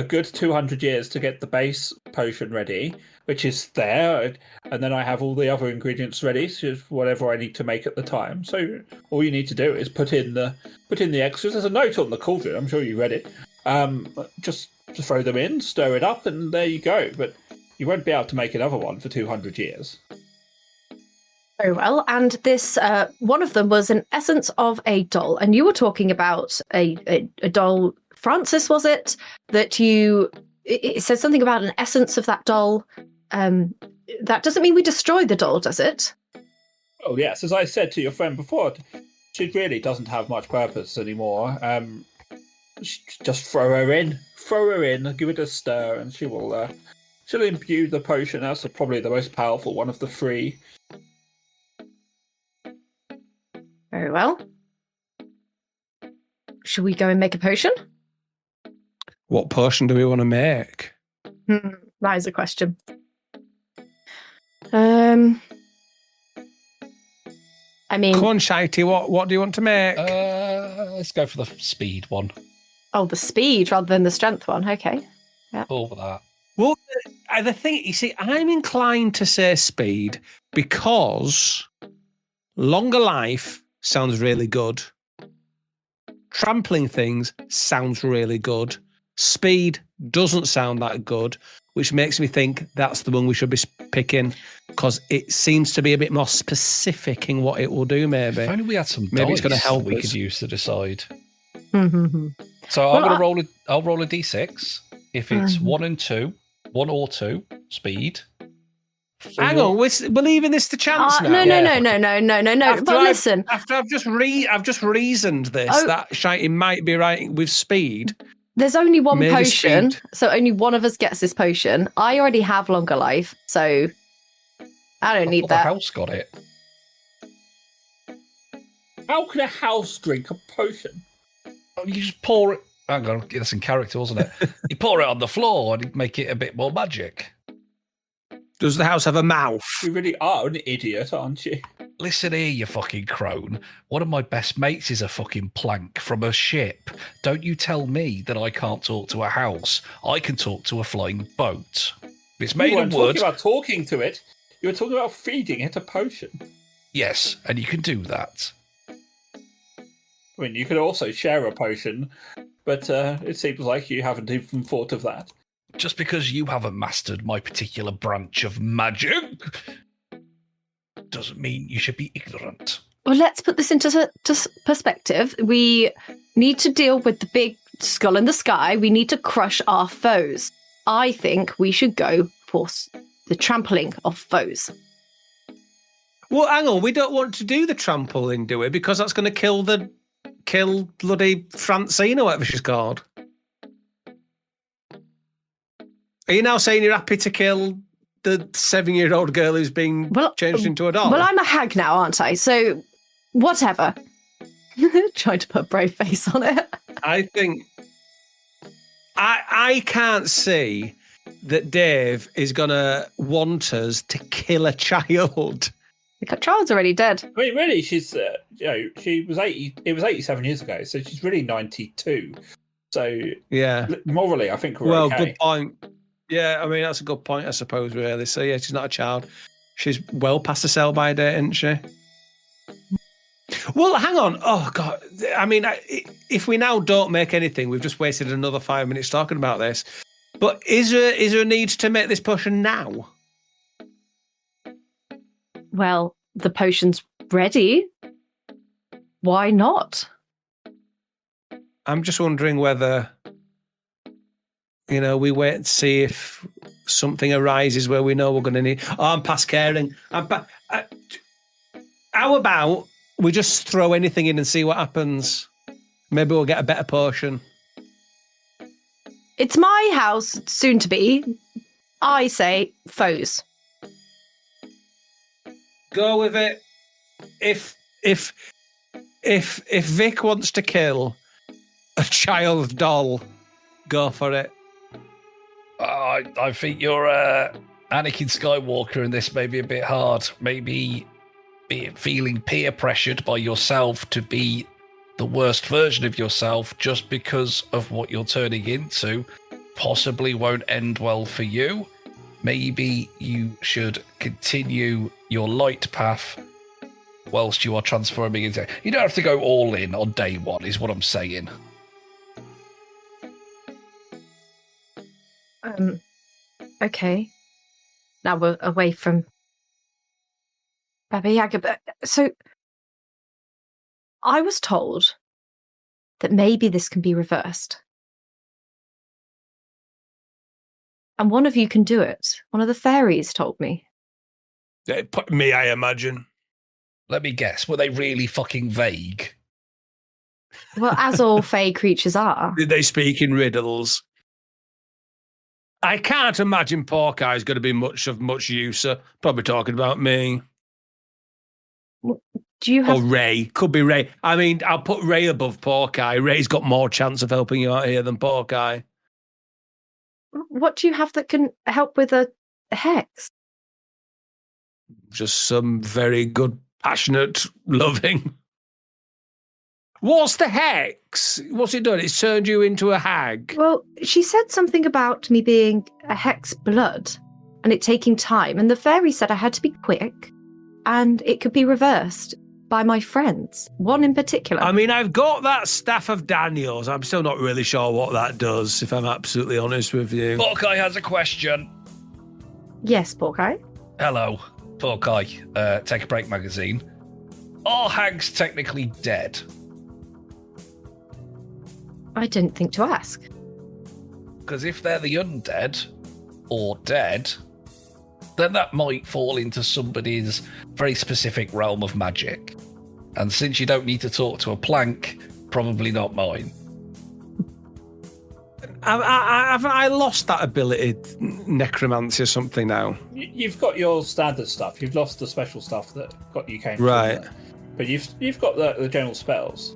good 200 years to get the base potion ready, which is there. And then I have all the other ingredients ready, so whatever I need to make at the time. So all you need to do is put in the extras. There's a note on the cauldron. I'm sure you read it. Just throw them in, stir it up, and there you go. But You won't be able to make another one for 200 years. Very well. And this, one of them was an essence of a doll. And you were talking about a doll, Francis, was it? That it says something about an essence of that doll. That doesn't mean we destroy the doll, does it? Oh, yes. As I said to your friend before, she really doesn't have much purpose anymore. Just throw her in, give it a stir, and she'll imbue the potion. That's probably the most powerful one of the three. Very well. Should we go and make a potion? What potion do we want to make? That is a question. I mean, Come on, Shitey, what do you want to make? Let's go for the speed one. Oh, the speed rather than the strength one. Okay. All for that. Well, the thing, you see, I'm inclined to say speed because longer life sounds really good. Trampling things sounds really good. Speed doesn't sound that good, which makes me think that's the one we should be picking because it seems to be a bit more specific in what it will do, maybe. If only we had some maybe dice it's going to help we us. could use to decide. So I'm going to I'll roll a d6. If it's 1 and 2, 1 or 2, speed. Hang on, we're leaving this to chance now. No. But listen, After I've just reasoned this, that Shitey might be right with speed. there's only one Maybe potion, speed. so only one of us gets this potion. I already have longer life, so I don't need The that. house got it. How can a house drink a potion? You just pour it. Hang on, that's in character, wasn't it? You pour it on the floor and you make it a bit more magic. Does the house have a mouth? You really are an idiot, aren't you? Listen here, you fucking crone. One of my best mates is a fucking plank from a ship. Don't you tell me that I can't talk to a house. I can talk to a flying boat. If it's made You of weren't wood. talking about talking to it. You were talking about feeding it a potion. Yes, and you can do that. I mean, you could also share a potion, but it seems like you haven't even thought of that. Just because you haven't mastered my particular branch of magic doesn't mean you should be ignorant. Well, let's put this into perspective. We need to deal with the big skull in the sky. We need to crush our foes. I think we should go for the trampling of foes. Well, hang on, we don't want to do the trampling, do we? Because that's going to kill bloody Francine or whatever she's called. Are you now saying you're happy to kill the 7-year-old girl who's been changed into a doll? Well, I'm a hag now, aren't I? So, whatever. Trying to put a brave face on it. I think I can't see that Dave is going to want us to kill a child. The child's already dead. I mean, really, she's she was 80. It was 87 years ago, so she's really 92. So yeah, morally, I think we're okay. Good point. Yeah, I mean that's a good point, I suppose. Really, so yeah, she's not a child. She's well past the sell-by date, isn't she? Well, hang on. Oh God, I mean, if we now don't make anything, we've just wasted another 5 minutes talking about this. But is there a need to make this potion now? Well, the potion's ready. Why not? I'm just wondering whether, we wait and see if something arises where we know we're going to need... Oh, I'm past caring. How about we just throw anything in and see what happens? Maybe we'll get a better potion. It's my house, soon to be. I say foes. Go with it. If Vic wants to kill a child doll, go for it. I think you're Anakin Skywalker, and this may be a bit hard. Maybe feeling peer pressured by yourself to be the worst version of yourself just because of what you're turning into possibly won't end well for you. Maybe you should continue your light path whilst you are transforming into... You don't have to go all in on day one, is what I'm saying. Okay. now we're away from Baba Yaga. But, so I was told that maybe this can be reversed. And one of you can do it. One of the fairies told me. Me, I imagine. Let me guess. Were they really fucking vague? Well, as all fae creatures are. Did they speak in riddles? I can't imagine Porkeye's going to be much use. Probably talking about me. Do you have... Or Ray. Could be Ray. I mean, I'll put Ray above Porkeye. Ray's got more chance of helping you out here than Porkeye. What do you have that can help with a hex? Just some very good, passionate, loving. What's the hex? What's it done? It's turned you into a hag. Well, she said something about me being a hex blood and it taking time. And the fairy said I had to be quick and it could be reversed by my friends. One in particular. I mean, I've got that Staff of Daniels. I'm still not really sure what that does, if I'm absolutely honest with you. Porkeye has a question. Yes, Porkeye. Hello, Porkeye. Take a Break magazine. Are hags technically dead? I didn't think to ask. Because if they're the undead, or dead, then that might fall into somebody's very specific realm of magic. And since you don't need to talk to a plank, probably not mine. I lost that ability, necromancy or something now. You've got your standard stuff. You've lost the special stuff that got you came right. from. But you've got the general spells.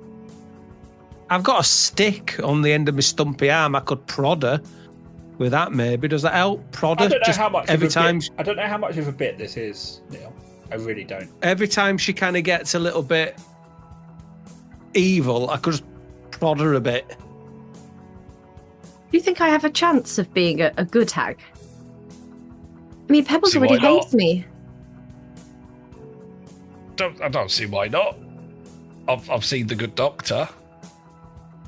I've got a stick on the end of my stumpy arm. I could prod her with that, maybe. Does that help? Prod her? I don't know how much every time. I don't know how much of a bit this is, Neil. I really don't. Every time she kind of gets a little bit evil, I could just prod her a bit. Do you think I have a chance of being a good hag? I mean, Pebbles already hates me. I don't see why not. I've seen The Good Doctor.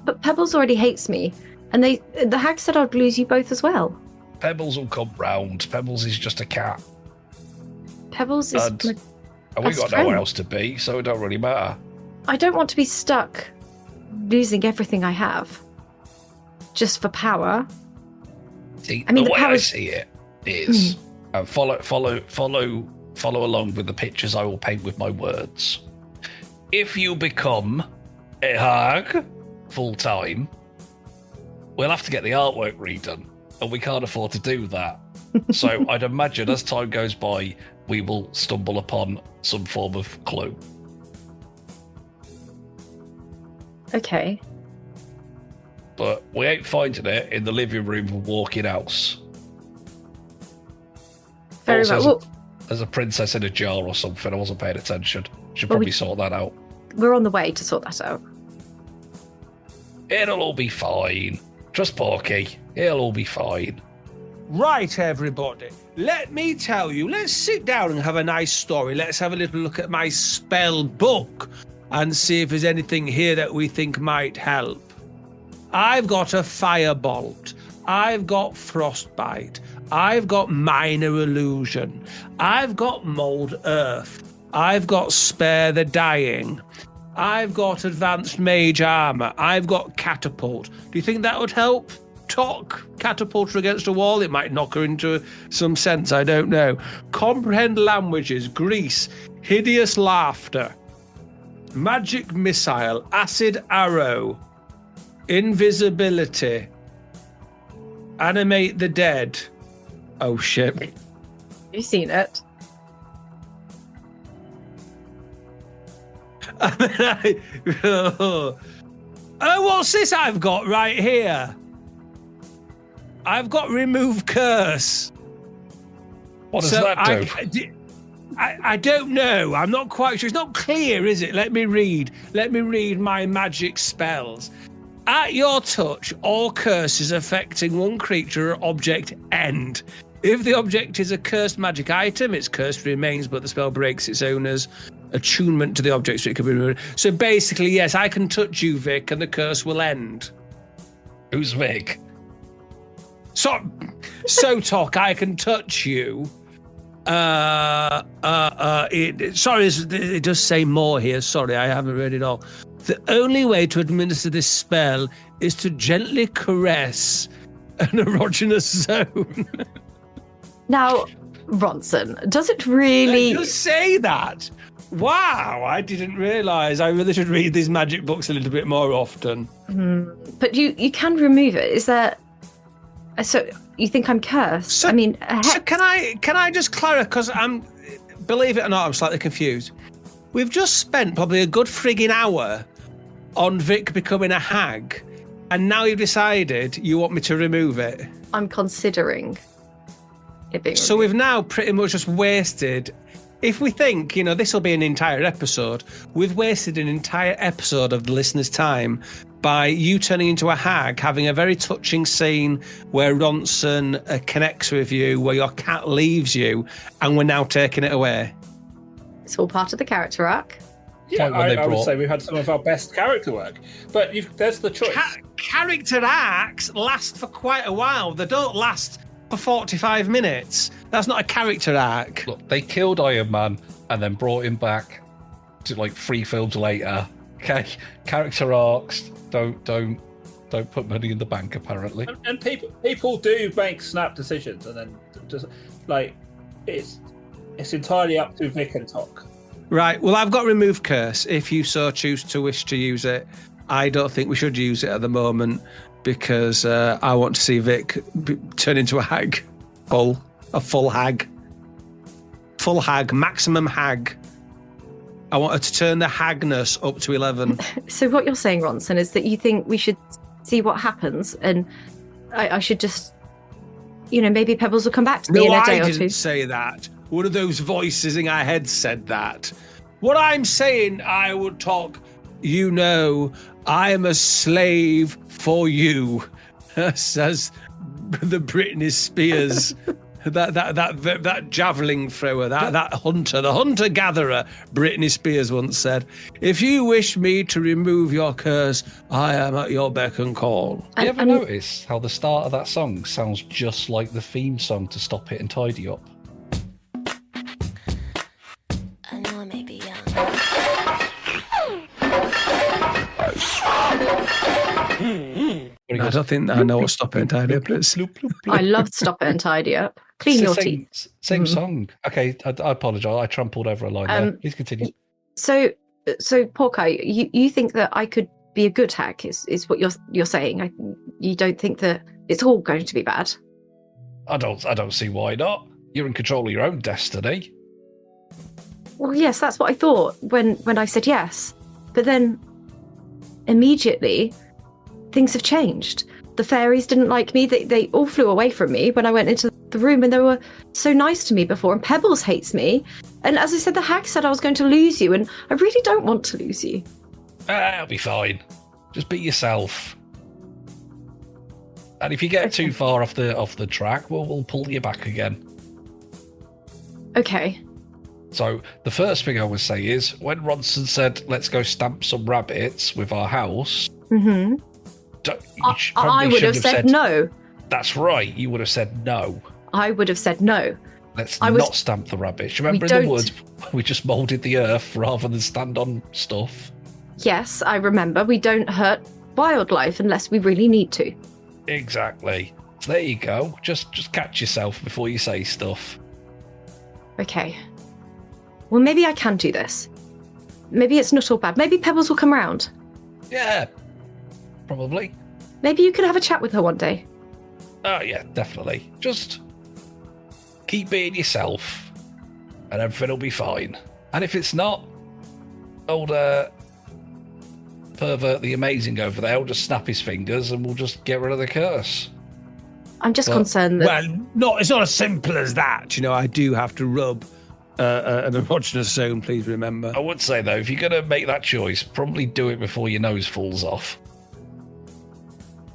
But Pebbles already hates me. And the hag said I'd lose you both as well. Pebbles will come round. Pebbles is just a cat. Pebbles is and we got nowhere else to be, so it don't really matter. I don't want to be stuck losing everything I have just for power. See, I mean, the way I power's... see it is follow along with the pictures I will paint with my words. If you become a hag full time, we'll have to get the artwork redone, and we can't afford to do that. So I'd imagine as time goes by, we will stumble upon some form of clue. Okay. But we ain't finding it in the living room of Walking House. Very also, well. There's a princess in a jar or something. I wasn't paying attention. Should probably sort that out. We're on the way to sort that out. It'll all be fine. Trust Porky. It'll all be fine. Right, everybody. Let me tell you. Let's sit down and have a nice story. Let's have a little look at my spell book and see if there's anything here that we think might help. I've got a firebolt. I've got frostbite. I've got minor illusion. I've got mold earth. I've got spare the dying. I've got advanced mage armor. I've got catapult. Do you think that would help? Talk catapult her against a wall. It might knock her into some sense. I don't know. Comprehend languages. Grease. Hideous laughter. Magic missile. Acid arrow. Invisibility. Animate the dead. Oh shit. You've seen it. Oh, what's this I've got right here? I've got remove curse. What does that do? I don't know. I'm not quite sure. It's not clear, is it? Let me read. Let me read my magic spells. At your touch, all curses affecting one creature or object end. If the object is a cursed magic item, its curse remains, but the spell breaks its owner's attunement to the object, so it can be removed. So basically, yes, I can touch you, Vic, and the curse will end. Who's Vic? So talk, I can touch you, It does say more here. Sorry, I haven't read it all. The only way to administer this spell is to gently caress an erogenous zone. Now, Ronson, does it really... It does say that. Wow, I didn't realise. I really should read these magic books a little bit more often. But you can remove it. Is there... So you think I'm cursed? So, I mean, so can I just clarify? Because believe it or not, I'm slightly confused. We've just spent probably a good frigging hour on Vic becoming a hag, and now you've decided you want me to remove it. I'm considering it being So removed. we've now pretty much just wasted. If we think, this will be an entire episode, we've wasted an entire episode of the listener's time by you turning into a hag, having a very touching scene where Ronson connects with you, where your cat leaves you, and we're now taking it away. It's all part of the character arc. Yeah, I would say we've had some of our best character work. But there's the choice. Character arcs last for quite a while. They don't last for 45 minutes. That's not a character arc. Look, they killed Iron Man and then brought him back to 3 films later. Okay, character arcs don't put money in the bank apparently. And people do make snap decisions, and then just it's entirely up to Vic and Tok. Right. Well, I've got remove curse. If you so choose to wish to use it, I don't think we should use it at the moment because I want to see Vic turn into a hag, a full hag, maximum hag. I want her to turn the hagness up to 11. So what you're saying, Ronson, is that you think we should see what happens, and I should just, maybe Pebbles will come back to me in a day or two. No, I didn't say that. One of those voices in our head said that. What I'm saying, I would talk, I am a slave for you, says the Britney Spears. That javelin thrower, that hunter, the hunter-gatherer, Britney Spears once said, if you wish me to remove your curse, I am at your beck and call. You ever notice how the start of that song sounds just like the theme song to Stop It and Tidy Up? I know I may be young. I don't think I know what Stop It and Tidy Up is. I love Stop It and Tidy Up. Clean your teeth. Same song. Okay, I apologise. I trampled over a line there. Please continue. So Porkai, you think that I could be a good hack? Is what you're saying? You don't think that it's all going to be bad? I don't see why not. You're in control of your own destiny. Well, yes, that's what I thought when I said yes. But then immediately things have changed. The fairies didn't like me. They all flew away from me when I went into the room, and they were so nice to me before. And Pebbles hates me. And as I said, the hag said I was going to lose you, and I really don't want to lose you. I'll be fine. Just be yourself. And if you get too far off the track, we'll pull you back again. Okay. So the first thing I would say is when Ronson said, let's go stamp some rabbits with our house. Mm-hmm. I would have said no. That's right. You would have said no. I would have said no. Let's not stamp the rabbits. Remember in the woods, we just moulded the earth rather than stand on stuff. Yes, I remember. We don't hurt wildlife unless we really need to. Exactly. So there you go. Just catch yourself before you say stuff. Okay. Well, maybe I can do this. Maybe it's not all bad. Maybe Pebbles will come round. Yeah, probably. Maybe you could have a chat with her one day. Oh, yeah, definitely. Just keep being yourself and everything will be fine. And if it's not, old pervert the amazing over there will just snap his fingers and we'll just get rid of the curse. I'm just concerned that... Well, it's not as simple as that. I do have to rub an erogenous zone, please remember. I would say, though, if you're going to make that choice, probably do it before your nose falls off.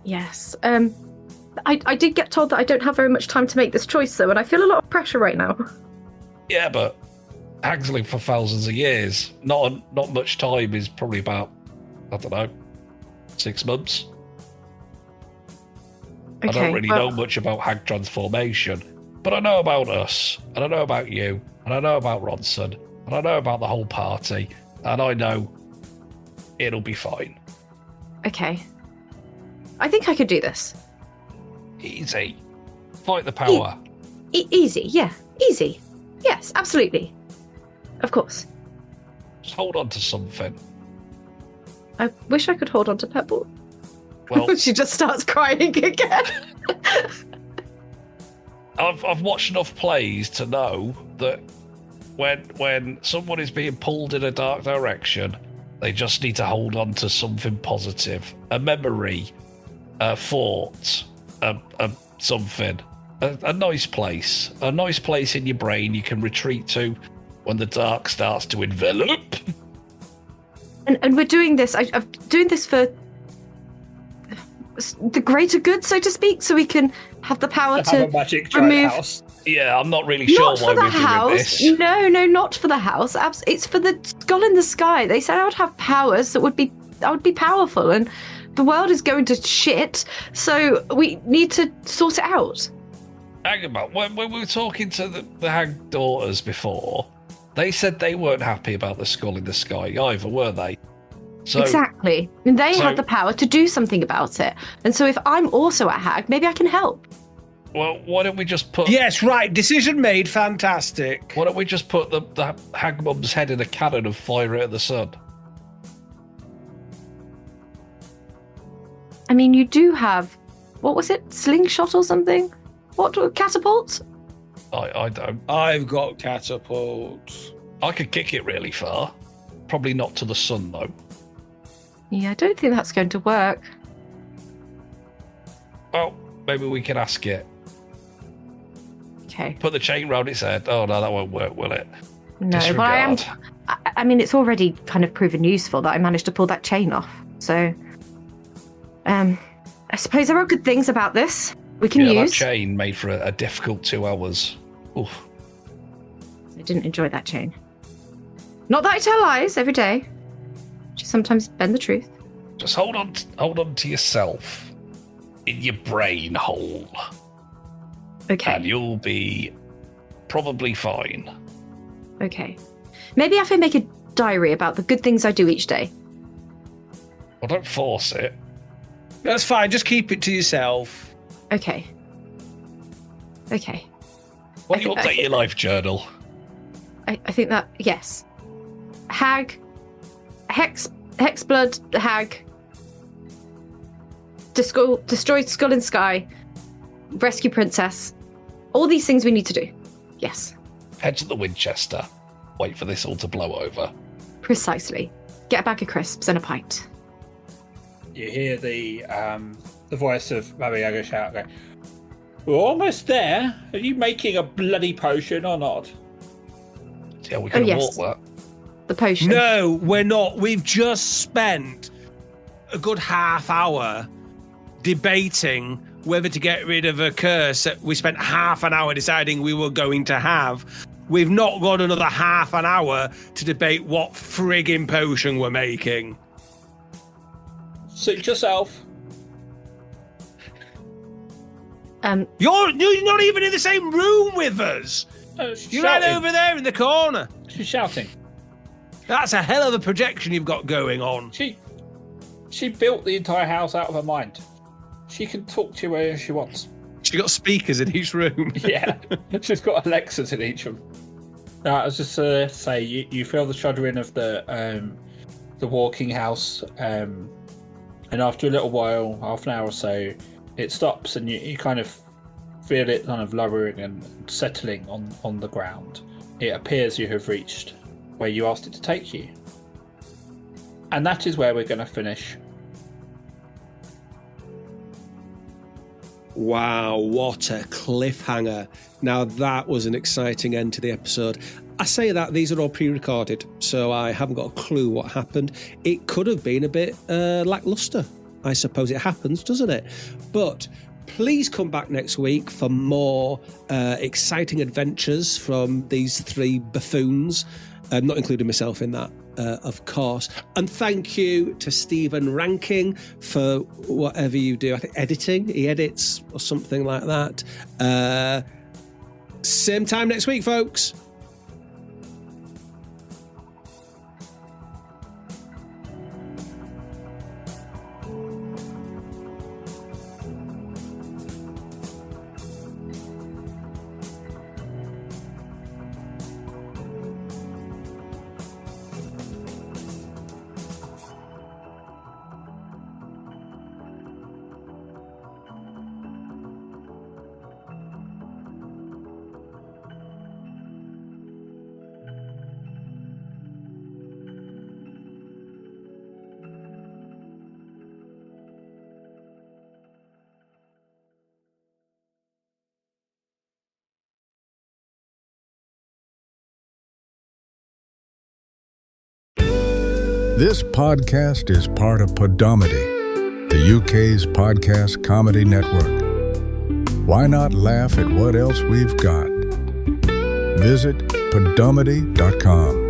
Yes. I did get told that I don't have very much time to make this choice, though, and I feel a lot of pressure right now. Yeah, but hags live for thousands of years. Not much time is probably about, 6 months. Okay, I don't really know much about hag transformation, But I know about us, and I know about you, and I know about Ronson, and I know about the whole party, and I know it'll be fine. Okay. I think I could do this. Easy. Fight the power. Easy, yeah. Easy. Yes, absolutely. Of course. Just hold on to something. I wish I could hold on to Pebble. Well, She just starts crying again. I've watched enough plays to know that when someone is being pulled in a dark direction, they just need to hold on to something positive. A memory, a thought, something. A nice place. A nice place in your brain you can retreat to when the dark starts to envelop. And we're doing this. I'm doing this for the greater good, so to speak, so we can have the power to have a magic giant remove. house. Yeah, I'm not really sure Not why for the we're doing house. this. No, not for the house. It's for the skull in the sky. They said I would have powers that would be powerful, and the world is going to shit. So we need to sort it out. Hang about. When we were talking to the hag daughters before, they said they weren't happy about the skull in the sky either, were they? So, Exactly. And they had the power to do something about it. And so if I'm also a hag, maybe I can help. well, why don't we just put? Yes, right. Decision made. Fantastic. Why don't we just put the hag mum's head in a cannon and fire it at the sun? I mean, you do have, what was it? Slingshot or something? What? Catapult? I don't. I've got catapult. I could kick it really far. Probably not to the sun though. Yeah, I don't think that's going to work. Well, maybe we can ask it. Okay. Put the chain round its head. Oh no, that won't work, will it? No, but I am. Disregard. I mean, it's already kind of proven useful that I managed to pull that chain off. So, I suppose there are good things about this we can That use. chain made for a difficult 2 hours. Oof. I didn't enjoy that chain. Not that I tell lies every day. Just sometimes bend the truth. Just hold on to yourself in your brain hole, Okay. and you'll be probably fine. Okay. Maybe I can make a diary about the good things I do each day. Well, don't force it. That's fine. Just keep it to yourself. Okay. Okay. Why don't you update your life journal? I think that, yes. Hag. Hexblood, hag. Destroy skull in sky. Rescue princess. All these things we need to do. Yes. Head to the Winchester. Wait for this all to blow over. Precisely. Get a bag of crisps and a pint. You hear the voice of Baba Yaga shout, going, "We're almost there. Are you making a bloody potion or not?" Yeah, we can yes. walk The potion. No, we're not. We've just spent a good half hour debating whether to get rid of a curse that we spent half an hour deciding we were going to have. We've not got another half an hour to debate what frigging potion we're making. Suit yourself. You're not even in the same room with us. You're right over there in the corner. She's shouting. That's a hell of a projection you've got going on. She built the entire house out of her mind. She can talk to you wherever she wants. She's got speakers in each room. Yeah, she's got Alexas in each of them. No, I was just say you feel the shuddering of the walking house, and after a little while, half an hour or so, it stops, and you kind of feel it kind of lowering and settling on the ground. It appears you have reached where you asked it to take you, and that is where we're going to finish. Wow, what a cliffhanger. Now that was an exciting end to the episode. I say that these are all pre-recorded, so I haven't got a clue what happened. It could have been a bit lackluster. I suppose it happens, doesn't it? But please come back next week for more exciting adventures from these three buffoons, not including myself in that, of course. And thank you to Stephen Ranking for whatever you do. I think editing, he edits or something like that. Same time next week, folks. This podcast is part of Podomedy, the UK's podcast comedy network. Why not laugh at what else we've got? Visit podomedy.com.